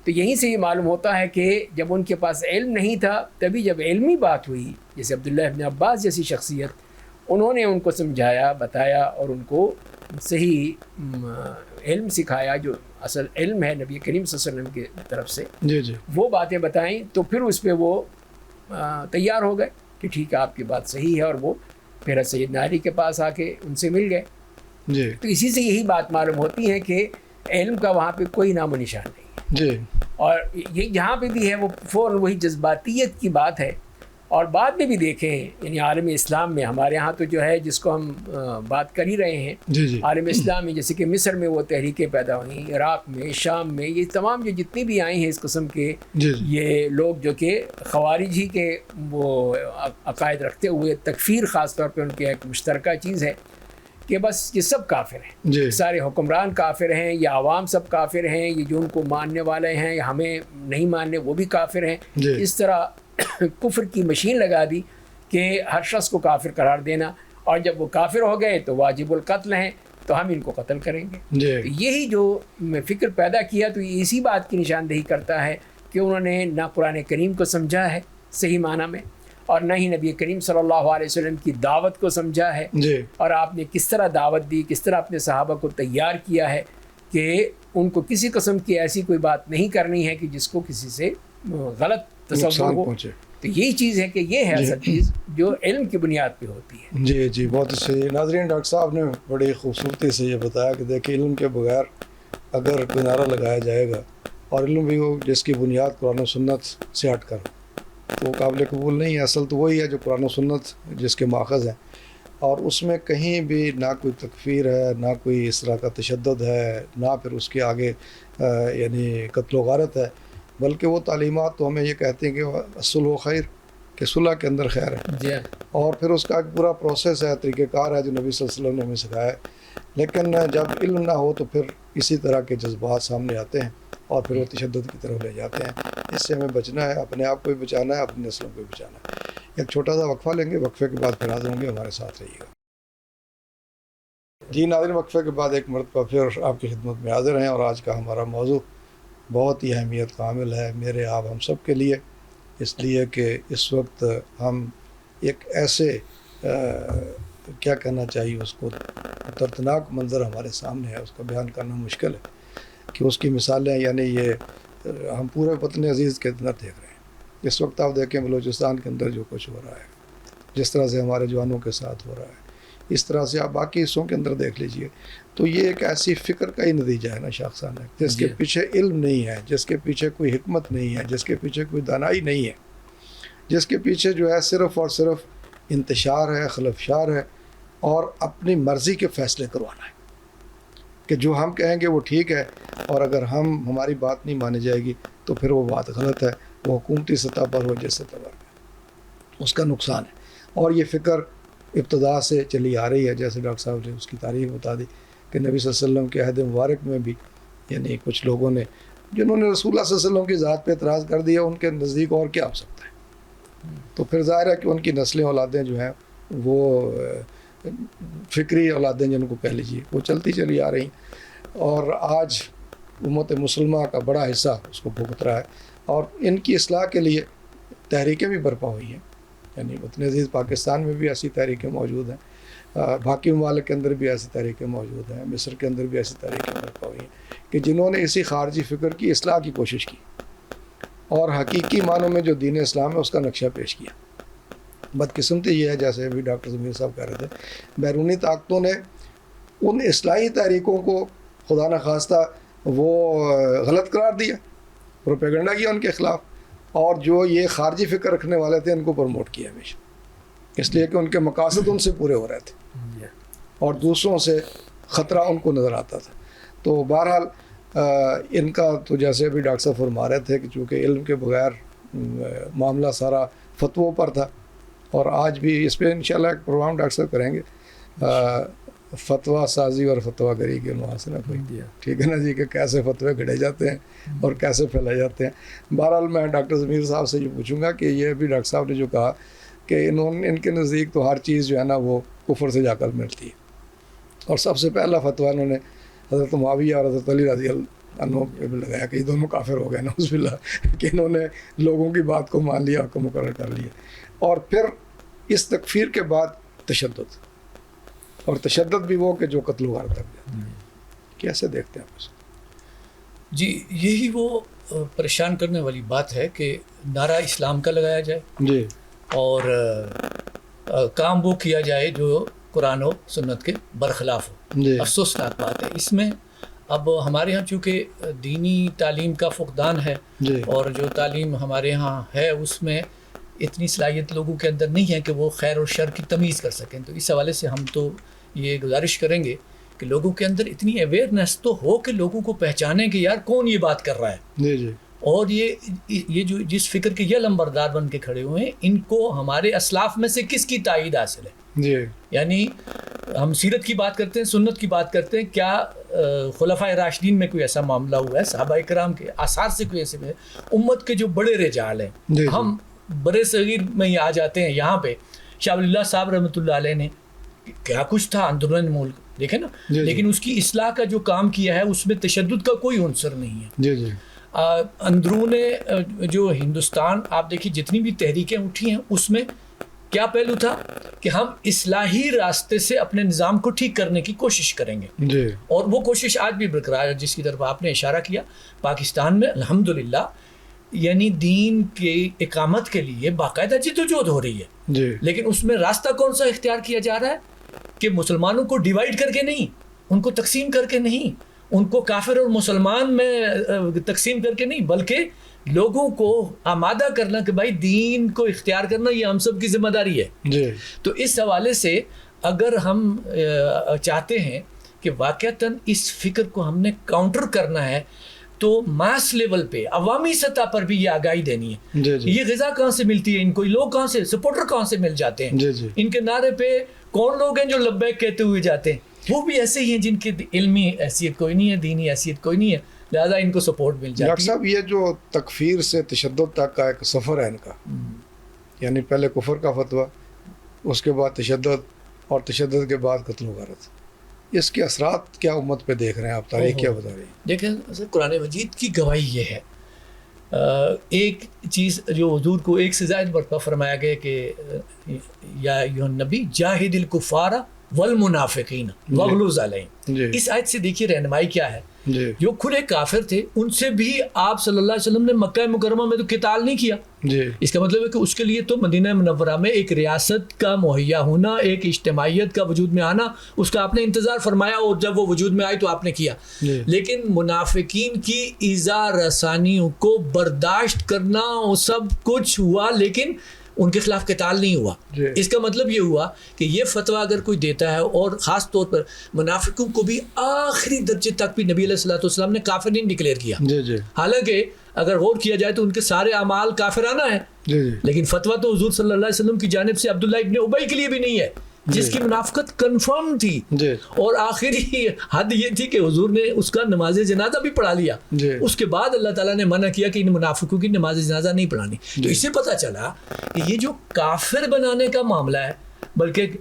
تو یہیں سے یہ معلوم ہوتا ہے کہ جب ان کے پاس علم نہیں تھا، تبھی جب علمی بات ہوئی، جیسے عبداللہ ابن عباس جیسی شخصیت، انہوں نے ان کو سمجھایا، بتایا اور ان کو صحیح علم سکھایا، جو اصل علم ہے نبی کریم صلی اللہ علیہ وسلم کی طرف سے، جی، جی، وہ باتیں بتائیں تو پھر اس پہ وہ تیار ہو گئے کہ ٹھیک ہے آپ کی بات صحیح ہے، اور وہ پھر سیدنا علی کے پاس آ کے ان سے مل گئے. جی، تو اسی سے یہی بات معلوم ہوتی ہے کہ علم کا وہاں پہ کوئی نام و نشان نہیں ہے. جی، اور یہ جہاں پہ بھی ہے وہ فوراً وہی جذباتیت کی بات ہے. اور بعد میں بھی دیکھیں یعنی عالم اسلام میں ہمارے ہاں تو جو ہے جس کو ہم بات کر ہی رہے ہیں، جی، جی، عالم اسلام میں جیسے کہ مصر میں وہ تحریکیں پیدا ہوئیں، عراق میں، شام میں، یہ تمام جو جتنی بھی آئی ہیں اس قسم کے جی، جی، یہ لوگ جو کہ خوارج ہی کے وہ عقائد رکھتے ہوئے، تکفیر خاص طور پہ ان کی ایک مشترکہ چیز ہے کہ بس یہ سب کافر ہیں، جی، سارے حکمران کافر ہیں، یا عوام سب کافر ہیں، یہ جو ان کو ماننے والے ہیں یا ہمیں نہیں ماننے وہ بھی کافر ہیں. جی، اس طرح کفر کی مشین لگا دی کہ ہر شخص کو کافر قرار دینا، اور جب وہ کافر ہو گئے تو واجب القتل ہیں تو ہم ان کو قتل کریں گے. جی، تو یہی جو فکر پیدا کیا تو یہ اسی بات کی نشاندہی کرتا ہے کہ انہوں نے نہ قرآن کریم کو سمجھا ہے صحیح معنی میں، اور نہ ہی نبی کریم صلی اللہ علیہ وسلم کی دعوت کو سمجھا ہے. جی، اور آپ نے کس طرح دعوت دی، کس طرح اپنے صحابہ کو تیار کیا ہے کہ ان کو کسی قسم کی ایسی کوئی بات نہیں کرنی ہے کہ جس کو کسی سے غلط تصور نقصان ہو. پہنچے. تو یہی چیز ہے کہ یہ ہے اصل چیز جو علم کی بنیاد پہ ہوتی ہے. جی جی بہت اچھے ناظرین، ڈاکٹر صاحب نے بڑی خوبصورتی سے یہ بتایا کہ دیکھیں علم کے بغیر اگر کوئی نعرہ لگایا جائے گا اور علم بھی ہو جس کی بنیاد قرآن و سنت سے ہٹ کر تو قابل قبول نہیں ہے. اصل تو وہی ہے جو قرآن و سنت جس کے ماخذ ہیں، اور اس میں کہیں بھی نہ کوئی تکفیر ہے، نہ کوئی اس طرح کا تشدد ہے، نہ پھر اس کے آگے یعنی قتل و غارت ہے، بلکہ وہ تعلیمات تو ہمیں یہ کہتے ہیں کہ صلح خیر، کہ صلح کے اندر خیر ہے. جی اور پھر اس کا ایک پورا پروسیس ہے، طریقہ کار ہے جو نبی صلی اللہ علیہ وسلم نے ہمیں سکھایا ہے. لیکن جب علم نہ ہو تو پھر اسی طرح کے جذبات سامنے آتے ہیں اور پھر وہ تشدد کی طرف لے جاتے ہیں. اس سے ہمیں بچنا ہے، اپنے آپ کو بھی بچانا ہے، اپنی نسلوں کو بھی بچانا ہے. ایک چھوٹا سا وقفہ لیں گے، وقفے کے بعد پھر حاضر ہوں گے، ہمارے ساتھ رہیے گا. جی ناظرین، وقفے کے بعد ایک مرتبہ پھر آپ کی خدمت میں حاضر ہیں، اور آج کا ہمارا موضوع بہت ہی اہمیت کا حامل ہے میرے آپ ہم سب کے لیے، اس لیے کہ اس وقت ہم ایک ایسے کیا کہنا چاہیے اس کو، دردناک منظر ہمارے سامنے ہے، اس کا بیان کرنا مشکل ہے کہ اس کی مثالیں یعنی یہ ہم پورے وطن عزیز کے اندر دیکھ رہے ہیں. اس وقت آپ دیکھیں بلوچستان کے اندر جو کچھ ہو رہا ہے، جس طرح سے ہمارے جوانوں کے ساتھ ہو رہا ہے، اس طرح سے آپ باقی حصوں کے اندر دیکھ لیجئے. تو یہ ایک ایسی فکر کا ہی نتیجہ ہے نا شاخسانہ، جس کے پیچھے علم نہیں ہے، جس کے پیچھے کوئی حکمت نہیں ہے، جس کے پیچھے کوئی دانائی نہیں ہے، جس کے پیچھے جو ہے صرف اور صرف انتشار ہے، خلفشار ہے، اور اپنی مرضی کے فیصلے کروانا ہے کہ جو ہم کہیں گے وہ ٹھیک ہے، اور اگر ہماری بات نہیں مانی جائے گی تو پھر وہ بات غلط ہے، وہ حکومتی سطح پر ہو جس سطح پر، اس کا نقصان ہے. اور یہ فکر ابتدا سے چلی آ رہی ہے، جیسے ڈاکٹر صاحب نے اس کی تاریخ بتا دی کہ نبی صلی اللہ علیہ وسلم کے عہد مبارک میں بھی یعنی کچھ لوگوں نے جنہوں نے رسول اللہ صلی اللہ علیہ وسلم کی ذات پہ اعتراض کر دیا، ان کے نزدیک اور کیا ہو سکتا ہے. تو پھر ظاہر ہے کہ ان کی نسلیں اولادیں جو ہیں وہ فکری اولادیں جن کو کہہ لیجیے وہ چلتی چلی آ رہی ہیں، اور آج امت مسلمہ کا بڑا حصہ اس کو بھگت رہا ہے. اور ان کی اصلاح کے لیے تحریکیں بھی برپا ہوئی ہیں، یعنی وطن عزیز پاکستان میں بھی ایسی تحریکیں موجود ہیں، باقی ممالک کے اندر بھی ایسی تحریکیں موجود ہیں، مصر کے اندر بھی ایسی تحریکیں برپا ہوئی ہیں کہ جنہوں نے اسی خارجی فکر کی اصلاح کی کوشش کی اور حقیقی معنوں میں جو دین اسلام ہے اس کا نقشہ پیش کیا. بدقسمتی یہ ہے، جیسے ابھی ڈاکٹر ضمیر صاحب کہہ رہے تھے، بیرونی طاقتوں نے ان اصلاحی تحریکوں کو خدا نخواستہ وہ غلط قرار دیا، پروپیگنڈا کیا ان کے خلاف، اور جو یہ خارجی فکر رکھنے والے تھے ان کو پروموٹ کیا ہمیشہ، اس لیے کہ ان کے مقاصد ان سے پورے ہو رہے تھے اور دوسروں سے خطرہ ان کو نظر آتا تھا. تو بہرحال ان کا تو جیسے ابھی ڈاکٹر صاحب فرما رہے تھے کہ چونکہ علم کے بغیر معاملہ سارا فتووں پر تھا، اور آج بھی اس پہ انشاءاللہ ایک پروگرام ڈاکٹر صاحب کریں گے، فتویٰ سازی اور فتویٰ گری کے وہاں سے نا کوئی، ٹھیک ہے نا جی، کہ کیسے فتوے گھڑے جاتے ہیں اور کیسے پھیلائے جاتے ہیں. بہرحال میں ڈاکٹر ضمیر صاحب سے جو پوچھوں گا کہ یہ بھی ڈاکٹر صاحب نے جو کہا کہ ان کے نزدیک تو ہر چیز جو ہے نا وہ کفر سے جا کر ملتی ہے، اور سب سے پہلا فتویٰ انہوں نے حضرت معاویہ اور حضرت علی رضی اللہ عنہ پہ بھی لگایا کہ یہ دونوں کافر ہو گئے نعوذ باللہ، کہ انہوں نے لوگوں کی بات کو مان لیا اور مقرر کر لیا. اور پھر اس تکفیر کے بعد تشدد، اور تشدد بھی وہ کہ جو قتل و غارت تک جاتا ہے. کیسے دیکھتے ہیں آپ اس کو؟ جی یہی وہ پریشان کرنے والی بات ہے کہ نعرہ اسلام کا لگایا جائے جی، اور کام وہ کیا جائے جو قرآن و سنت کے برخلاف ہو. جی افسوسناک بات ہے. اس میں اب ہمارے ہاں چونکہ دینی تعلیم کا فقدان ہے، جی اور جو تعلیم ہمارے ہاں ہے اس میں اتنی صلاحیت لوگوں کے اندر نہیں ہے کہ وہ خیر اور شر کی تمیز کر سکیں. تو اس حوالے سے ہم تو یہ گزارش کریں گے کہ لوگوں کے اندر اتنی اویئرنیس تو ہو کہ لوگوں کو پہچانیں کہ یار کون یہ بات کر رہا ہے، جی جی اور یہ جو جس فکر کے یہ لمبردار بن کے کھڑے ہوئے ہیں ان کو ہمارے اسلاف میں سے کس کی تائید حاصل ہے. جی یعنی ہم سیرت کی بات کرتے ہیں، سنت کی بات کرتے ہیں، کیا خلفائے راشدین میں کوئی ایسا معاملہ ہوا ہے، صحابہ کرام کے آثار سے کوئی ایسے امت کے جو بڑے رجال ہیں. جی ہم برے صغیر میں ہی آ جاتے ہیں، یہاں پہ شاہ ولی اللہ صاحب رحمۃ اللہ علیہ نے کیا کچھ تھا اندرون ملک دیکھیں نا، لیکن اس کی اصلاح کا جو کام کیا ہے اس میں تشدد کا کوئی عنصر نہیں ہے. جی جی اندرون جو ہندوستان آپ دیکھیے جتنی بھی تحریکیں اٹھی ہیں اس میں کیا پہلو تھا کہ ہم اصلاحی راستے سے اپنے نظام کو ٹھیک کرنے کی کوشش کریں گے، جی اور وہ کوشش آج بھی برقرار ہے جس کی طرف آپ نے اشارہ کیا. پاکستان میں الحمدللہ یعنی دین کی اقامت کے لیے باقاعدہ جدوجہد ہو رہی ہے جی لیکن اس میں راستہ کون سا اختیار کیا جا رہا ہے کہ مسلمانوں کو ڈیوائیڈ کر کے نہیں, ان کو تقسیم کر کے نہیں, ان کو کافر اور مسلمان میں تقسیم کر کے نہیں, بلکہ لوگوں کو آمادہ کرنا کہ بھائی دین کو اختیار کرنا یہ ہم سب کی ذمہ داری ہے. جی تو اس حوالے سے اگر ہم چاہتے ہیں کہ واقعتاً اس فکر کو ہم نے کاؤنٹر کرنا ہے تو ماس لیول پہ عوامی سطح پر بھی یہ آگاہی دینی ہے. جی جی یہ غذا کہاں سے ملتی ہے ان کو, لوگ کہاں سے, سپورٹر کہاں سے مل جاتے ہیں, جی جی ان کے نعرے پہ کون لوگ ہیں جو لبیک کہتے ہوئے جاتے ہیں, وہ بھی ایسے ہی ہیں جن کی علمی حیثیت کوئی نہیں ہے, دینی حیثیت کوئی نہیں ہے, لہذا ان کو سپورٹ مل ڈاکٹر جاتی ہے. صاحب یہ جو تکفیر سے تشدد تک کا ایک سفر ہے ان کا, یعنی پہلے کفر کا فتویٰ, اس کے بعد تشدد, اور تشدد کے بعد قتل و غارت, اس کے اثرات کیا امت پہ دیکھ رہے ہیں آپ, تاریخ کیا بتا رہی ہے؟ دیکھیں قرآن مجید کی گواہی یہ ہے, ایک چیز جو حضور کو ایک سے زائد مرتبہ فرمایا گیا کہ یا ایھا النبی جاہد الکفار والمنافقین واغلظ علیہم. جی اس آیت سے دیکھیے رہنمائی کیا ہے. جی جو کھلے کافر تھے ان سے بھی آپ صلی اللہ علیہ وسلم نے مکہ مکرمہ میں تو قتال نہیں کیا. جی اس کا مطلب ہے کہ اس کے لیے تو مدینہ منورہ میں ایک ریاست کا مہیا ہونا, ایک اجتماعیت کا وجود میں آنا, اس کا آپ نے انتظار فرمایا, اور جب وہ وجود میں آئی تو آپ نے کیا. جی لیکن منافقین کی ایذا رسانیوں کو برداشت کرنا وہ سب کچھ ہوا, لیکن ان کے خلاف قتال نہیں ہوا. جی اس کا مطلب یہ ہوا کہ یہ فتویٰ اگر کوئی دیتا ہے, اور خاص طور پر منافقوں کو بھی آخری درجے تک بھی نبی علیہ الصلوۃ والسلام نے کافر نہیں ڈکلیئر کیا. جی جی حالانکہ اگر غور کیا جائے تو ان کے سارے اعمال کافرانہ ہیں, جی جی لیکن فتویٰ تو حضور صلی اللہ علیہ وسلم کی جانب سے عبداللہ ابن ابی کے لیے بھی نہیں ہے, جس کی منافقت کنفرم تھی. جی اور آخری حد یہ تھی کہ حضور نے اس کا نماز جنازہ بھی پڑھا لیا. جی اس کے بعد اللہ تعالیٰ نے منع کیا کہ ان منافقوں کی نماز جنازہ نہیں پڑھانی. تو اس سے پتہ چلا کہ یہ جو کافر بنانے کا معاملہ ہے, بلکہ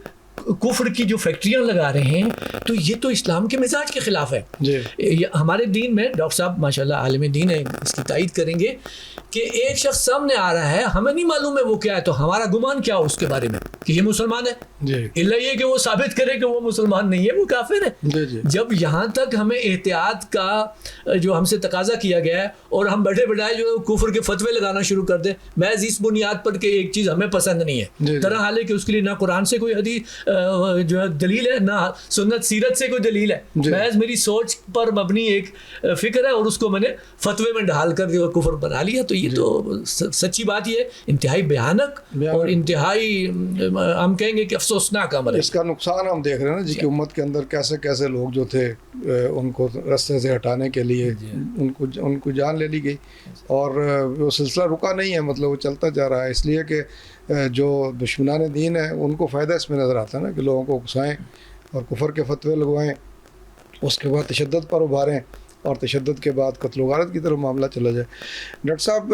کفر کی جو فیکٹریاں لگا رہے ہیں, تو یہ تو اسلام کے مزاج کے خلاف ہے. جی ہمارے دین میں ڈاکٹر صاحب ماشاءاللہ عالم دین ہے, اس کی تائید کریں گے کہ ایک شخص سامنے آ رہا ہے, ہمیں نہیں معلوم ہے وہ کیا ہے, تو ہمارا گمان کیا ہو اس کے بارے میں کہ یہ مسلمان ہے, جی اللہ یہ کہ وہ ثابت کرے کہ وہ مسلمان نہیں ہے, وہ کافر ہے. جی جی جب یہاں تک ہمیں احتیاط کا جو ہم سے تقاضا کیا گیا ہے, اور ہم بیٹھے بیٹھائے جو کفر کے فتوے لگانا شروع کر دیں محض اس بنیاد پر کہ ایک چیز ہمیں پسند نہیں ہے, جی طرح حال ہے کہ اس کے لیے نہ قرآن سے کوئی حدیث جو ہے دلیل ہے, نہ سنت سیرت سے کوئی دلیل ہے, جی محض میری سوچ پر مبنی ایک فکر ہے, اور اس کو میں نے فتوے میں ڈھال کر جو کفر بنا لیا. تو یہ تو سچی بات یہ ہے, انتہائی بھیانک اور انتہائی ہم کہیں گے کہ افسوسناک عمل ہے. اس کا نقصان ہم دیکھ رہے ہیں نا جی, کہ امت کے اندر کیسے کیسے لوگ جو تھے ان کو راستے سے ہٹانے کے لیے ان کو جان لے لی گئی, اور وہ سلسلہ رکا نہیں ہے, مطلب وہ چلتا جا رہا ہے. اس لیے کہ جو دشمنان دین ہیں ان کو فائدہ اس میں نظر آتا ہے نا, کہ لوگوں کو اکسائیں اور کفر کے فتوے لگوائیں, اس کے بعد تشدد پر ابھاریں, اور تشدد کے بعد قتل و غارت کی طرف معاملہ چلا جائے. ڈاکٹر صاحب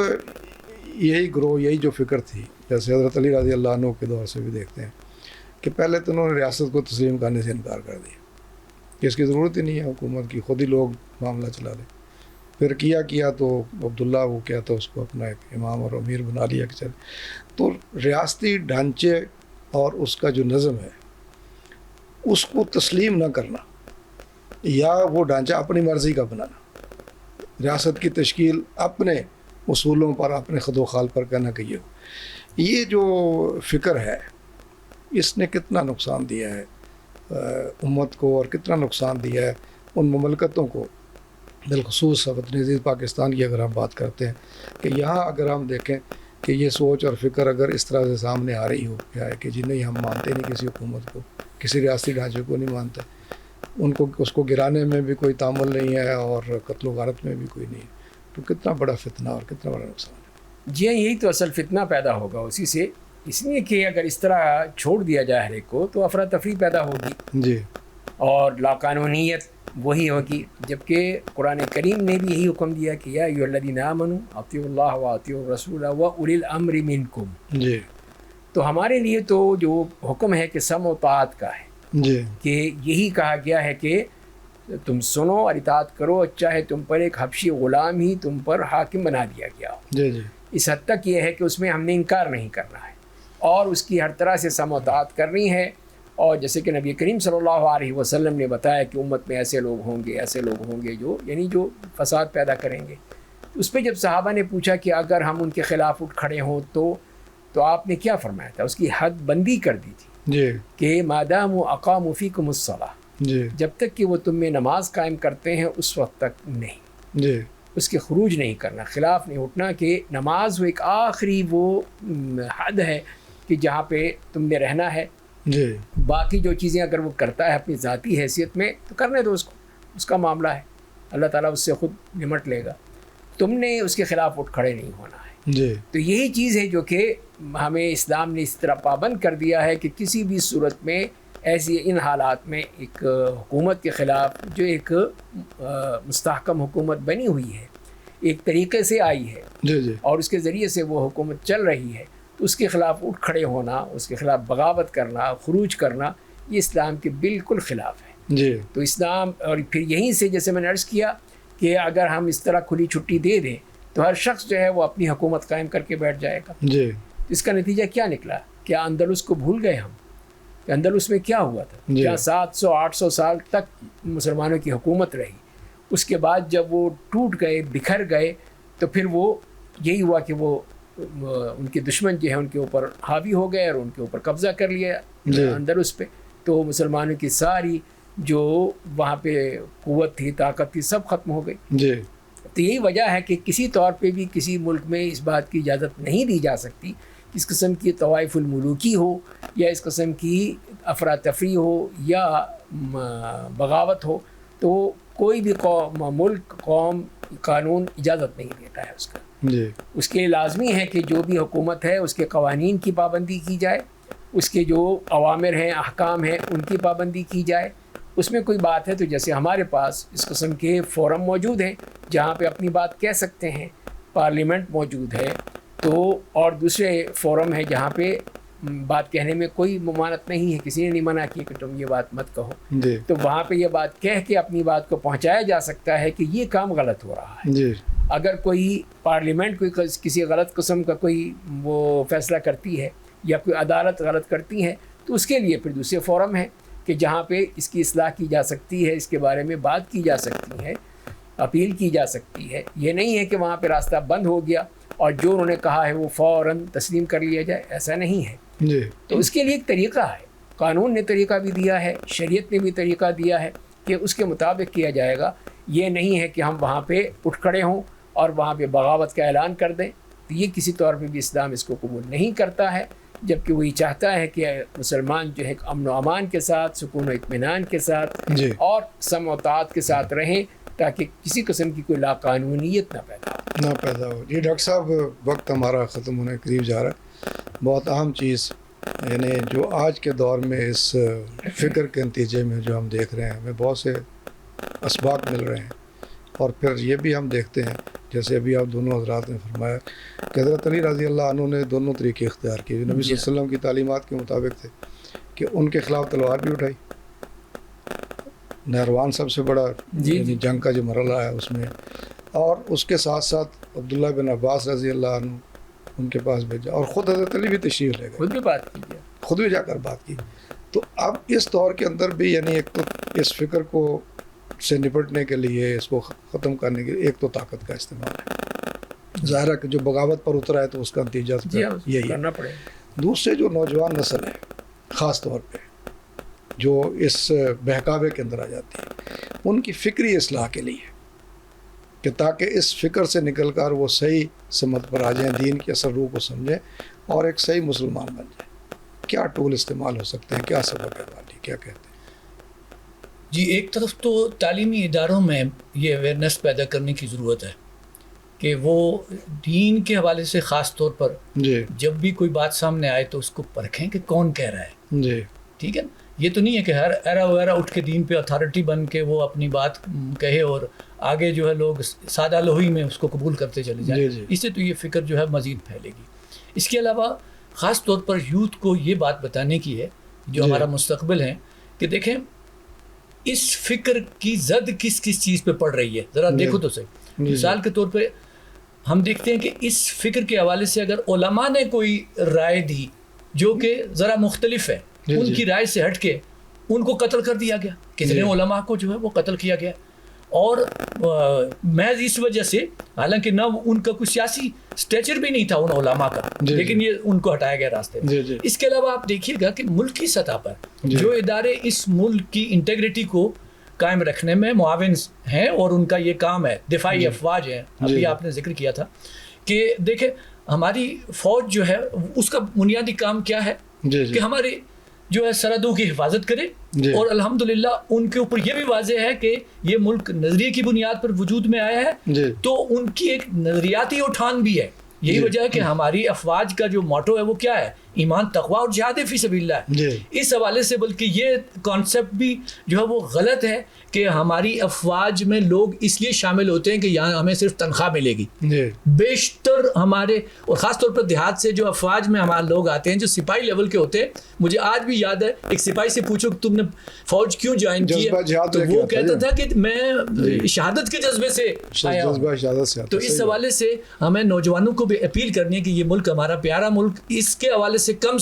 یہی گروہ, یہی جو فکر تھی, جیسے حضرت علی رضی اللہ عنہ کے دور سے بھی دیکھتے ہیں کہ پہلے تو انہوں نے ریاست کو تسلیم کرنے سے انکار کر دیا کہ اس کی ضرورت ہی نہیں ہے حکومت کی, خود ہی لوگ معاملہ چلا لیں. پھر کیا تو عبداللہ وہ کیا تھا, اس کو اپنا ایک امام اور امیر بنا لیا کہ چلے. تو ریاستی ڈھانچے اور اس کا جو نظم ہے اس کو تسلیم نہ کرنا, یا وہ ڈھانچہ اپنی مرضی کا بنانا, ریاست کی تشکیل اپنے اصولوں پر, اپنے خد و خال پر کہنا کہ یہ جو فکر ہے اس نے کتنا نقصان دیا ہے امت کو, اور کتنا نقصان دیا ہے ان مملکتوں کو, بالخصوص وطن عزیز پاکستان کی اگر ہم بات کرتے ہیں, کہ یہاں اگر ہم دیکھیں کہ یہ سوچ اور فکر اگر اس طرح سے سامنے آ رہی ہو کیا ہے کہ جی نہیں ہم مانتے نہیں کسی حکومت کو, کسی ریاستی ڈھانچے کو نہیں مانتے, ان کو اس کو گرانے میں بھی کوئی تعامل نہیں ہے, اور قتل و غارت میں بھی کوئی نہیں ہے, تو کتنا بڑا فتنہ اور کتنا بڑا نقصان ہے. جی ہاں, یہی تو اصل فتنہ پیدا ہوگا اسی سے, اس لیے کہ اگر اس طرح چھوڑ دیا جائے ہر ایک کو تو افراتفری پیدا ہوگی جی, اور لاقانونیت وہی ہوگی. جبکہ قرآن کریم نے بھی یہی حکم دیا کہ یا ایھا الذین آمنوا اطیعوا اللہ واطیعوا الرسول واولی الامر منکم. جی تو ہمارے لیے تو جو حکم ہے کہ سمع و طاعت کا ہے, جی کہ یہی کہا گیا ہے کہ تم سنو اور اطاعت کرو, چاہے تم پر ایک حبشی غلام ہی تم پر حاکم بنا دیا گیا ہو. جی جی اس حد تک یہ ہے کہ اس میں ہم نے انکار نہیں کرنا ہے, اور اس کی ہر طرح سے سمع و طاعت کرنی ہے. اور جیسے کہ نبی کریم صلی اللہ علیہ وسلم نے بتایا کہ امت میں ایسے لوگ ہوں گے جو یعنی جو فساد پیدا کریں گے, اس پہ جب صحابہ نے پوچھا کہ اگر ہم ان کے خلاف اٹھ کھڑے ہوں تو آپ نے کیا فرمایا تھا؟ اس کی حد بندی کر دی تھی جی کہ مادام اقاموا فیکم الصلاۃ، جی جب تک کہ وہ تم میں نماز قائم کرتے ہیں اس وقت تک نہیں، جی اس کے خروج نہیں کرنا، خلاف نہیں اٹھنا، کہ نماز وہ ایک آخری وہ حد ہے کہ جہاں پہ تم نے رہنا ہے. جی باقی جو چیزیں اگر وہ کرتا ہے اپنی ذاتی حیثیت میں تو کرنے دو اس کو، اس کا معاملہ ہے، اللہ تعالیٰ اس سے خود نمٹ لے گا، تم نے اس کے خلاف اٹھ کھڑے نہیں ہونا ہے. جی تو یہی چیز ہے جو کہ ہمیں اسلام نے اس طرح پابند کر دیا ہے کہ کسی بھی صورت میں ایسی ان حالات میں ایک حکومت کے خلاف جو ایک مستحکم حکومت بنی ہوئی ہے، ایک طریقے سے آئی ہے جی جی اور اس کے ذریعے سے وہ حکومت چل رہی ہے، تو اس کے خلاف اٹھ کھڑے ہونا، اس کے خلاف بغاوت کرنا، خروج کرنا، یہ اسلام کے بالکل خلاف ہے. جی تو اسلام، اور پھر یہیں سے جیسے میں نے عرض کیا کہ اگر ہم اس طرح کھلی چھٹی دے دیں تو ہر شخص جو ہے وہ اپنی حکومت قائم کر کے بیٹھ جائے گا. جی اس کا نتیجہ کیا نکلا؟ کیا اندلس کو بھول گئے ہم کہ اندلس میں کیا ہوا تھا؟ جی. کیا 700-800 سال تک مسلمانوں کی حکومت رہی، اس کے بعد جب وہ ٹوٹ گئے، بکھر گئے، تو پھر وہ یہی ہوا کہ وہ ان کے دشمن جو ہیں ان کے اوپر حاوی ہو گئے اور ان کے اوپر قبضہ کر لیا جی. اندلس پہ. تو مسلمانوں کی ساری جو وہاں پہ قوت تھی، طاقت تھی، سب ختم ہو گئی. جی تو یہی وجہ ہے کہ کسی طور پہ بھی کسی ملک میں اس بات کی اجازت نہیں دی جا سکتی اس قسم کی طوائف الملوکی ہو یا اس قسم کی افراتفری ہو یا بغاوت ہو. تو کوئی بھی ملک، قوم، قانون اجازت نہیں دیتا ہے اس کا. جی اس کے لازمی ہے کہ جو بھی حکومت ہے اس کے قوانین کی پابندی کی جائے، اس کے جو اوامر ہیں، احکام ہیں، ان کی پابندی کی جائے. اس میں کوئی بات ہے تو جیسے ہمارے پاس اس قسم کے فورم موجود ہیں جہاں پہ اپنی بات کہہ سکتے ہیں، پارلیمنٹ موجود ہے، تو اور دوسرے فورم ہیں جہاں پہ بات کہنے میں کوئی ممانعت نہیں ہے، کسی نے نہیں منع کی کہ تم یہ بات مت کہو. جی تو وہاں پہ یہ بات کہہ کے اپنی بات کو پہنچایا جا سکتا ہے کہ یہ کام غلط ہو رہا ہے. جی اگر کوئی پارلیمنٹ کوئی کسی غلط قسم کا کوئی وہ فیصلہ کرتی ہے یا کوئی عدالت غلط کرتی ہے تو اس کے لیے پھر دوسرے فورم ہیں کہ جہاں پہ اس کی اصلاح کی جا سکتی ہے، اس کے بارے میں بات کی جا سکتی ہے، اپیل کی جا سکتی ہے. یہ نہیں ہے کہ وہاں پہ راستہ بند ہو گیا اور جو انہوں نے کہا ہے وہ فوراً تسلیم کر لیا جائے، ایسا نہیں ہے. جی تو اس کے لیے ایک طریقہ ہے، قانون نے طریقہ بھی دیا ہے، شریعت نے بھی طریقہ دیا ہے کہ اس کے مطابق کیا جائے گا. یہ نہیں ہے کہ ہم وہاں پہ اٹھ کھڑے ہوں اور وہاں پہ بغاوت کا اعلان کر دیں. تو یہ کسی طور پہ بھی اسلام اس کو قبول نہیں کرتا ہے، جبکہ وہی چاہتا ہے کہ مسلمان جو ہے امن و امان کے ساتھ، سکون و اطمینان کے ساتھ جی اور سمع و طاعت کے ساتھ رہیں تاکہ کسی قسم کی کوئی لاقانونیت نہ پیدا ہو. جی ڈاکٹر صاحب، وقت ہمارا ختم ہونے قریب جا رہا ہے. بہت اہم چیز یعنی جو آج کے دور میں اس فکر کے نتیجے میں جو ہم دیکھ رہے ہیں، ہمیں بہت سے اسباق مل رہے ہیں، اور پھر یہ بھی ہم دیکھتے ہیں جیسے ابھی آپ دونوں حضرات نے فرمایا کہ حضرت علی رضی اللہ عنہ نے دونوں طریقے اختیار کیے جو نبی صلی اللہ علیہ وسلم کی تعلیمات کے مطابق تھے، کہ ان کے خلاف تلوار بھی اٹھائی. نہروان سب سے بڑا یعنی جنگ کا جو مرحلہ ہے اس میں، اور اس کے ساتھ ساتھ عبداللہ بن عباس رضی اللہ عنہ ان کے پاس بھیجا، اور خود حضرت علی بھی تشریف لے گئے، خود بھی بات کیجیے، خود بھی جا کر بات کی. تو اب اس دور کے اندر بھی یعنی ایک تو اس فکر کو سے نپٹنے کے لیے، اس کو ختم کرنے کے لیے ایک تو طاقت کا استعمال ہے. ظاہر ہے کہ جو بغاوت پر اترا ہے تو اس کا نتیجہ یہی کرنا پڑے. دوسرے جو نوجوان نسل ہے خاص طور پہ جو اس بہکاوے کے اندر آ جاتی ہے، ان کی فکری اصلاح کے لیے کہ تاکہ اس فکر سے نکل کر وہ صحیح سمت پر آ جائیں، دین کی اصل روح کو سمجھیں اور ایک صحیح مسلمان بن جائیں، کیا ٹول استعمال ہو سکتے ہیں، کیا سبب ہے والی، کیا کہتے ہیں؟ جی، ایک طرف تو تعلیمی اداروں میں یہ اویئرنیس پیدا کرنے کی ضرورت ہے کہ وہ دین کے حوالے سے خاص طور پر جی جب بھی کوئی بات سامنے آئے تو اس کو پرکھیں کہ کون کہہ رہا ہے. جی ٹھیک ہے نا، یہ تو نہیں ہے کہ ہر ایرا وغیرہ اٹھ کے دین پہ اتھارٹی بن کے وہ اپنی بات کہے اور آگے جو ہے لوگ سادہ لوہی میں اس کو قبول کرتے چلے جائیں. جی. اس سے تو یہ فکر جو ہے مزید پھیلے گی. اس کے علاوہ خاص طور پر یوتھ کو یہ بات بتانے کی ہے جو ہمارا مستقبل ہے کہ دیکھیں اس فکر کی زد کس کس چیز پہ پڑ رہی ہے، ذرا دیکھو تو صحیح. مثال کے طور پہ ہم دیکھتے ہیں کہ اس فکر کے حوالے سے اگر علماء نے کوئی رائے دی جو کہ ذرا مختلف ہے، ان کی رائے سے ہٹ کے ان کو قتل کر دیا گیا. کتنے علماء کو جو ہے وہ قتل کیا گیا. اور محض اس وجہ سے، حالانکہ نہ ان کا کوئی سیاسی اسٹیچر بھی نہیں تھا ان علماء کا، لیکن یہ ان کو ہٹایا گیا راستے میں۔ اس کے علاوہ آپ دیکھیے گا کہ ملک کی سطح پر جو ادارے اس ملک کی انٹیگریٹی کو قائم رکھنے میں معاون ہیں اور ان کا یہ کام ہے، دفاعی افواج ہیں، ابھی آپ نے ذکر کیا تھا کہ دیکھیں ہماری فوج جو ہے اس کا بنیادی کام کیا ہے کہ ہماری جو ہے سرحدوں کی حفاظت کرے، اور الحمدللہ ان کے اوپر یہ بھی واضح ہے کہ یہ ملک نظریے کی بنیاد پر وجود میں آیا ہے، تو ان کی ایک نظریاتی اٹھان بھی ہے۔ یہی وجہ ہے کہ ہماری افواج کا جو موٹو ہے وہ کیا ہے؟ ایمان، تقوی اور جہاد فی سبیل اللہ۔ اس حوالے سے بلکہ یہ کانسیپٹ بھی جو ہے وہ غلط ہے کہ ہماری افواج میں لوگ اس لیے شامل ہوتے ہیں کہ یہاں ہمیں صرف تنخواہ ملے گی۔ بیشتر ہمارے، اور خاص طور پر دیہات سے جو افواج میں ہمارے لوگ آتے ہیں جو سپاہی لیول کے ہوتے ہیں، مجھے آج بھی یاد ہے ایک سپاہی سے پوچھو کہ تم نے فوج کیوں جوائن کی ہے، تو وہ کہتا تھا کہ میں شہادت کے جذبے سے آیا ہوں۔ تو اس حوالے سے ہمیں نوجوانوں کو بھی اپیل کرنی ہے کہ یہ ملک ہمارا پیارا ملک، اس کے حوالے سے کم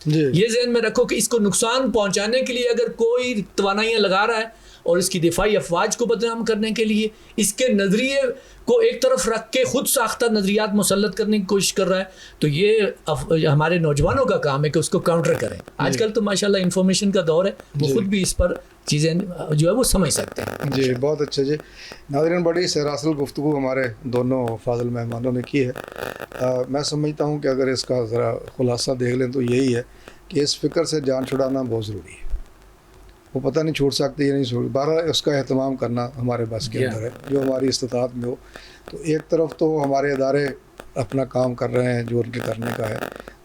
یہ ذہن میں رکھو کہ اس کو نقصان پہنچانے کے لیے اگر کوئی توانائیاں لگا رہا ہے اور اس کی دفاعی افواج کو بدنام کرنے کے لیے اس کے نظریے کو ایک طرف رکھ کے خود ساختہ نظریات مسلط کرنے کی کوشش کر رہا ہے، تو یہ ہمارے نوجوانوں کا کام ہے کہ اس کو کاؤنٹر کریں۔ آج کل تو ماشاءاللہ انفارمیشن کا دور ہے، وہ خود بھی اس پر چیزیں جو ہے وہ سمجھ سکتے ہیں۔ جی بہت اچھا جی ناظرین، بڑی سراسل گفتگو ہمارے دونوں فاضل مہمانوں نے کی ہے۔ میں سمجھتا ہوں کہ اگر اس کا ذرا خلاصہ دیکھ لیں تو یہی ہے کہ اس فکر سے جان چھڑانا بہت ضروری ہے۔ وہ پتہ نہیں چھوڑ سکتے یا نہیں چھوڑ، بہرحال اس کا اہتمام کرنا ہمارے بس کے اندر ہے جو ہماری استطاعت میں ہو۔ تو ایک طرف تو ہمارے ادارے اپنا کام کر رہے ہیں جو ان کے کرنے کا ہے،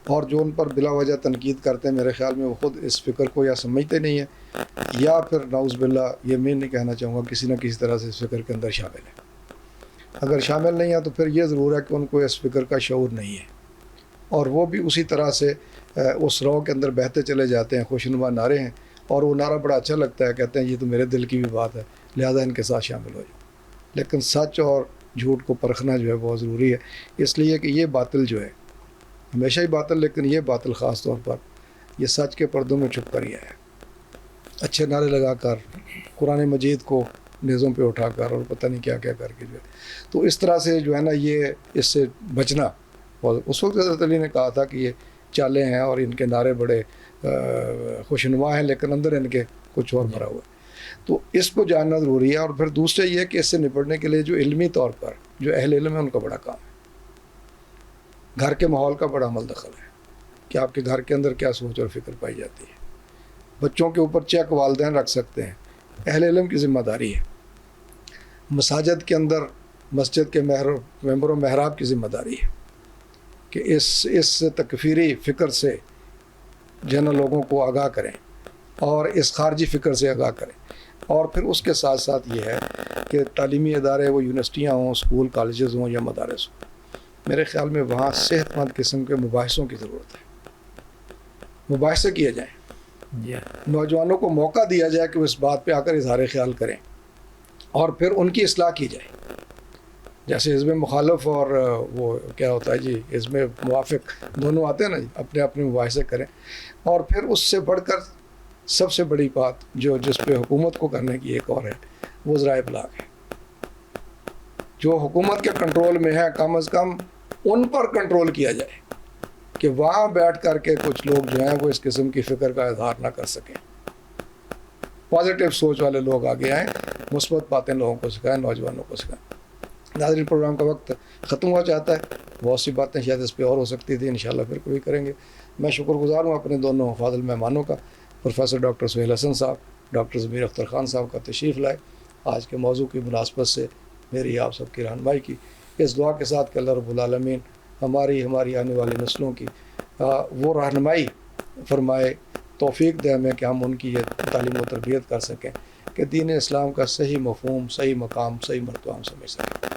اور جو ان پر بلا وجہ تنقید کرتے ہیں میرے خیال میں وہ خود اس فکر کو یا سمجھتے نہیں ہیں یا پھر نعوذ باللہ، یہ میں نہیں کہنا چاہوں گا، کسی نہ کسی طرح سے اس فکر کے اندر شامل ہے۔ اگر شامل نہیں ہے تو پھر یہ ضرور ہے کہ ان کو اس فکر کا شعور نہیں ہے، اور وہ بھی اسی طرح سے اس رو کے اندر بہتے چلے جاتے ہیں۔ خوشنما نعرے ہیں اور وہ نعرہ بڑا اچھا لگتا ہے، کہتے ہیں یہ تو میرے دل کی بھی بات ہے، لہذا ان کے ساتھ شامل ہو جاؤ۔ لیکن سچ اور جھوٹ کو پرکھنا جو ہے بہت ضروری ہے، اس لیے کہ یہ باطل جو ہے ہمیشہ ہی باطل، لیکن یہ باطل خاص طور پر یہ سچ کے پردوں میں چھپ کر ہی ہے۔ اچھے نعرے لگا کر، قرآن مجید کو نیزوں پہ اٹھا کر اور پتہ نہیں کیا کیا کر کے جو ہے، تو اس طرح سے جو ہے نا یہ اس سے بچنا۔ اور اس وقت حضرت علی نے کہا تھا کہ یہ چالیں ہیں اور ان کے نعرے بڑے خوشنما ہیں لیکن اندر ان کے کچھ اور بھرا ہوا ہے، تو اس کو جاننا ضروری ہے۔ اور پھر دوسرے یہ کہ اس سے نپٹنے کے لیے جو علمی طور پر جو اہل علم ہے ان کا بڑا کام ہے، گھر کے ماحول کا بڑا عمل دخل ہے کہ آپ کے گھر کے اندر کیا سوچ اور فکر پائی جاتی ہے۔ بچوں کے اوپر چیک والدین رکھ سکتے ہیں، اہل علم کی ذمہ داری ہے۔ مساجد کے اندر مسجد کے ممبر و محراب کی ذمہ داری ہے کہ اس تکفیری فکر سے جو ہے نا لوگوں کو آگاہ کریں اور اس خارجی فکر سے آگاہ کریں۔ اور پھر اس کے ساتھ ساتھ یہ ہے کہ تعلیمی ادارے، وہ یونیورسٹیاں ہوں، اسکول کالجز ہوں یا مدارس ہوں، میرے خیال میں وہاں صحت مند قسم کے مباحثوں کی ضرورت ہے، مباحثے کیے جائیں، نوجوانوں کو موقع دیا جائے کہ وہ اس بات پہ آ کر اظہار خیال کریں اور پھر ان کی اصلاح کی جائے۔ جیسے حزب مخالف اور وہ کیا ہوتا ہے جی حزب موافق دونوں آتے ہیں نا جی، اپنے اپنے مباحثے کریں۔ اور پھر اس سے بڑھ کر سب سے بڑی بات جس پہ حکومت کو کرنے کی ایک اور ہے، وہ ذرائع ابلاغ ہے۔ جو حکومت کے کنٹرول میں ہے کم از کم ان پر کنٹرول کیا جائے کہ وہاں بیٹھ کر کے کچھ لوگ جو ہیں وہ اس قسم کی فکر کا اظہار نہ کر سکیں۔ پازیٹیو سوچ والے لوگ آگے آئیں، مثبت باتیں لوگوں کو سکھائیں، نوجوانوں کو سکھائیں۔ ناظرین، پروگرام کا وقت ختم ہوا چاہتا ہے، بہت سی باتیں شاید اس پہ اور ہو سکتی تھیں، انشاءاللہ پھر کبھی کریں گے۔ میں شکر گزار ہوں اپنے دونوں فاضل مہمانوں کا، پروفیسر ڈاکٹر سہیل حسن صاحب، ڈاکٹر ضمیر اختر خان صاحب کا تشریف لائے آج کے موضوع کی مناسبت سے میری آپ سب کی رہنمائی کی، اس دعا کے ساتھ کہ اللہ رب العالمین ہماری آنے والی نسلوں کی وہ رہنمائی فرمائے، توفیق دے ہمیں کہ ہم ان کی یہ تعلیم و تربیت کر سکیں کہ دین اسلام کا صحیح مفہوم، صحیح مقام، صحیح مرتبہ ہم سمجھ سکیں،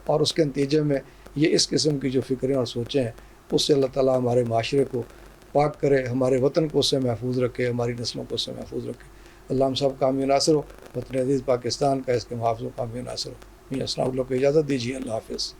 اور اس کے نتیجے میں یہ اس قسم کی جو فکریں اور سوچیں ہیں اس سے اللہ تعالیٰ ہمارے معاشرے کو پاک کرے، ہمارے وطن کو اس سے محفوظ رکھے، ہماری نسلوں کو اس سے محفوظ رکھے۔ اللہ ہم سب کامی ناصر ہو، وطن عزیز پاکستان کا اس کے محافظ و کامی ناصر ہو۔ میں اسلام کو اجازت دیجیے، اللہ حافظ۔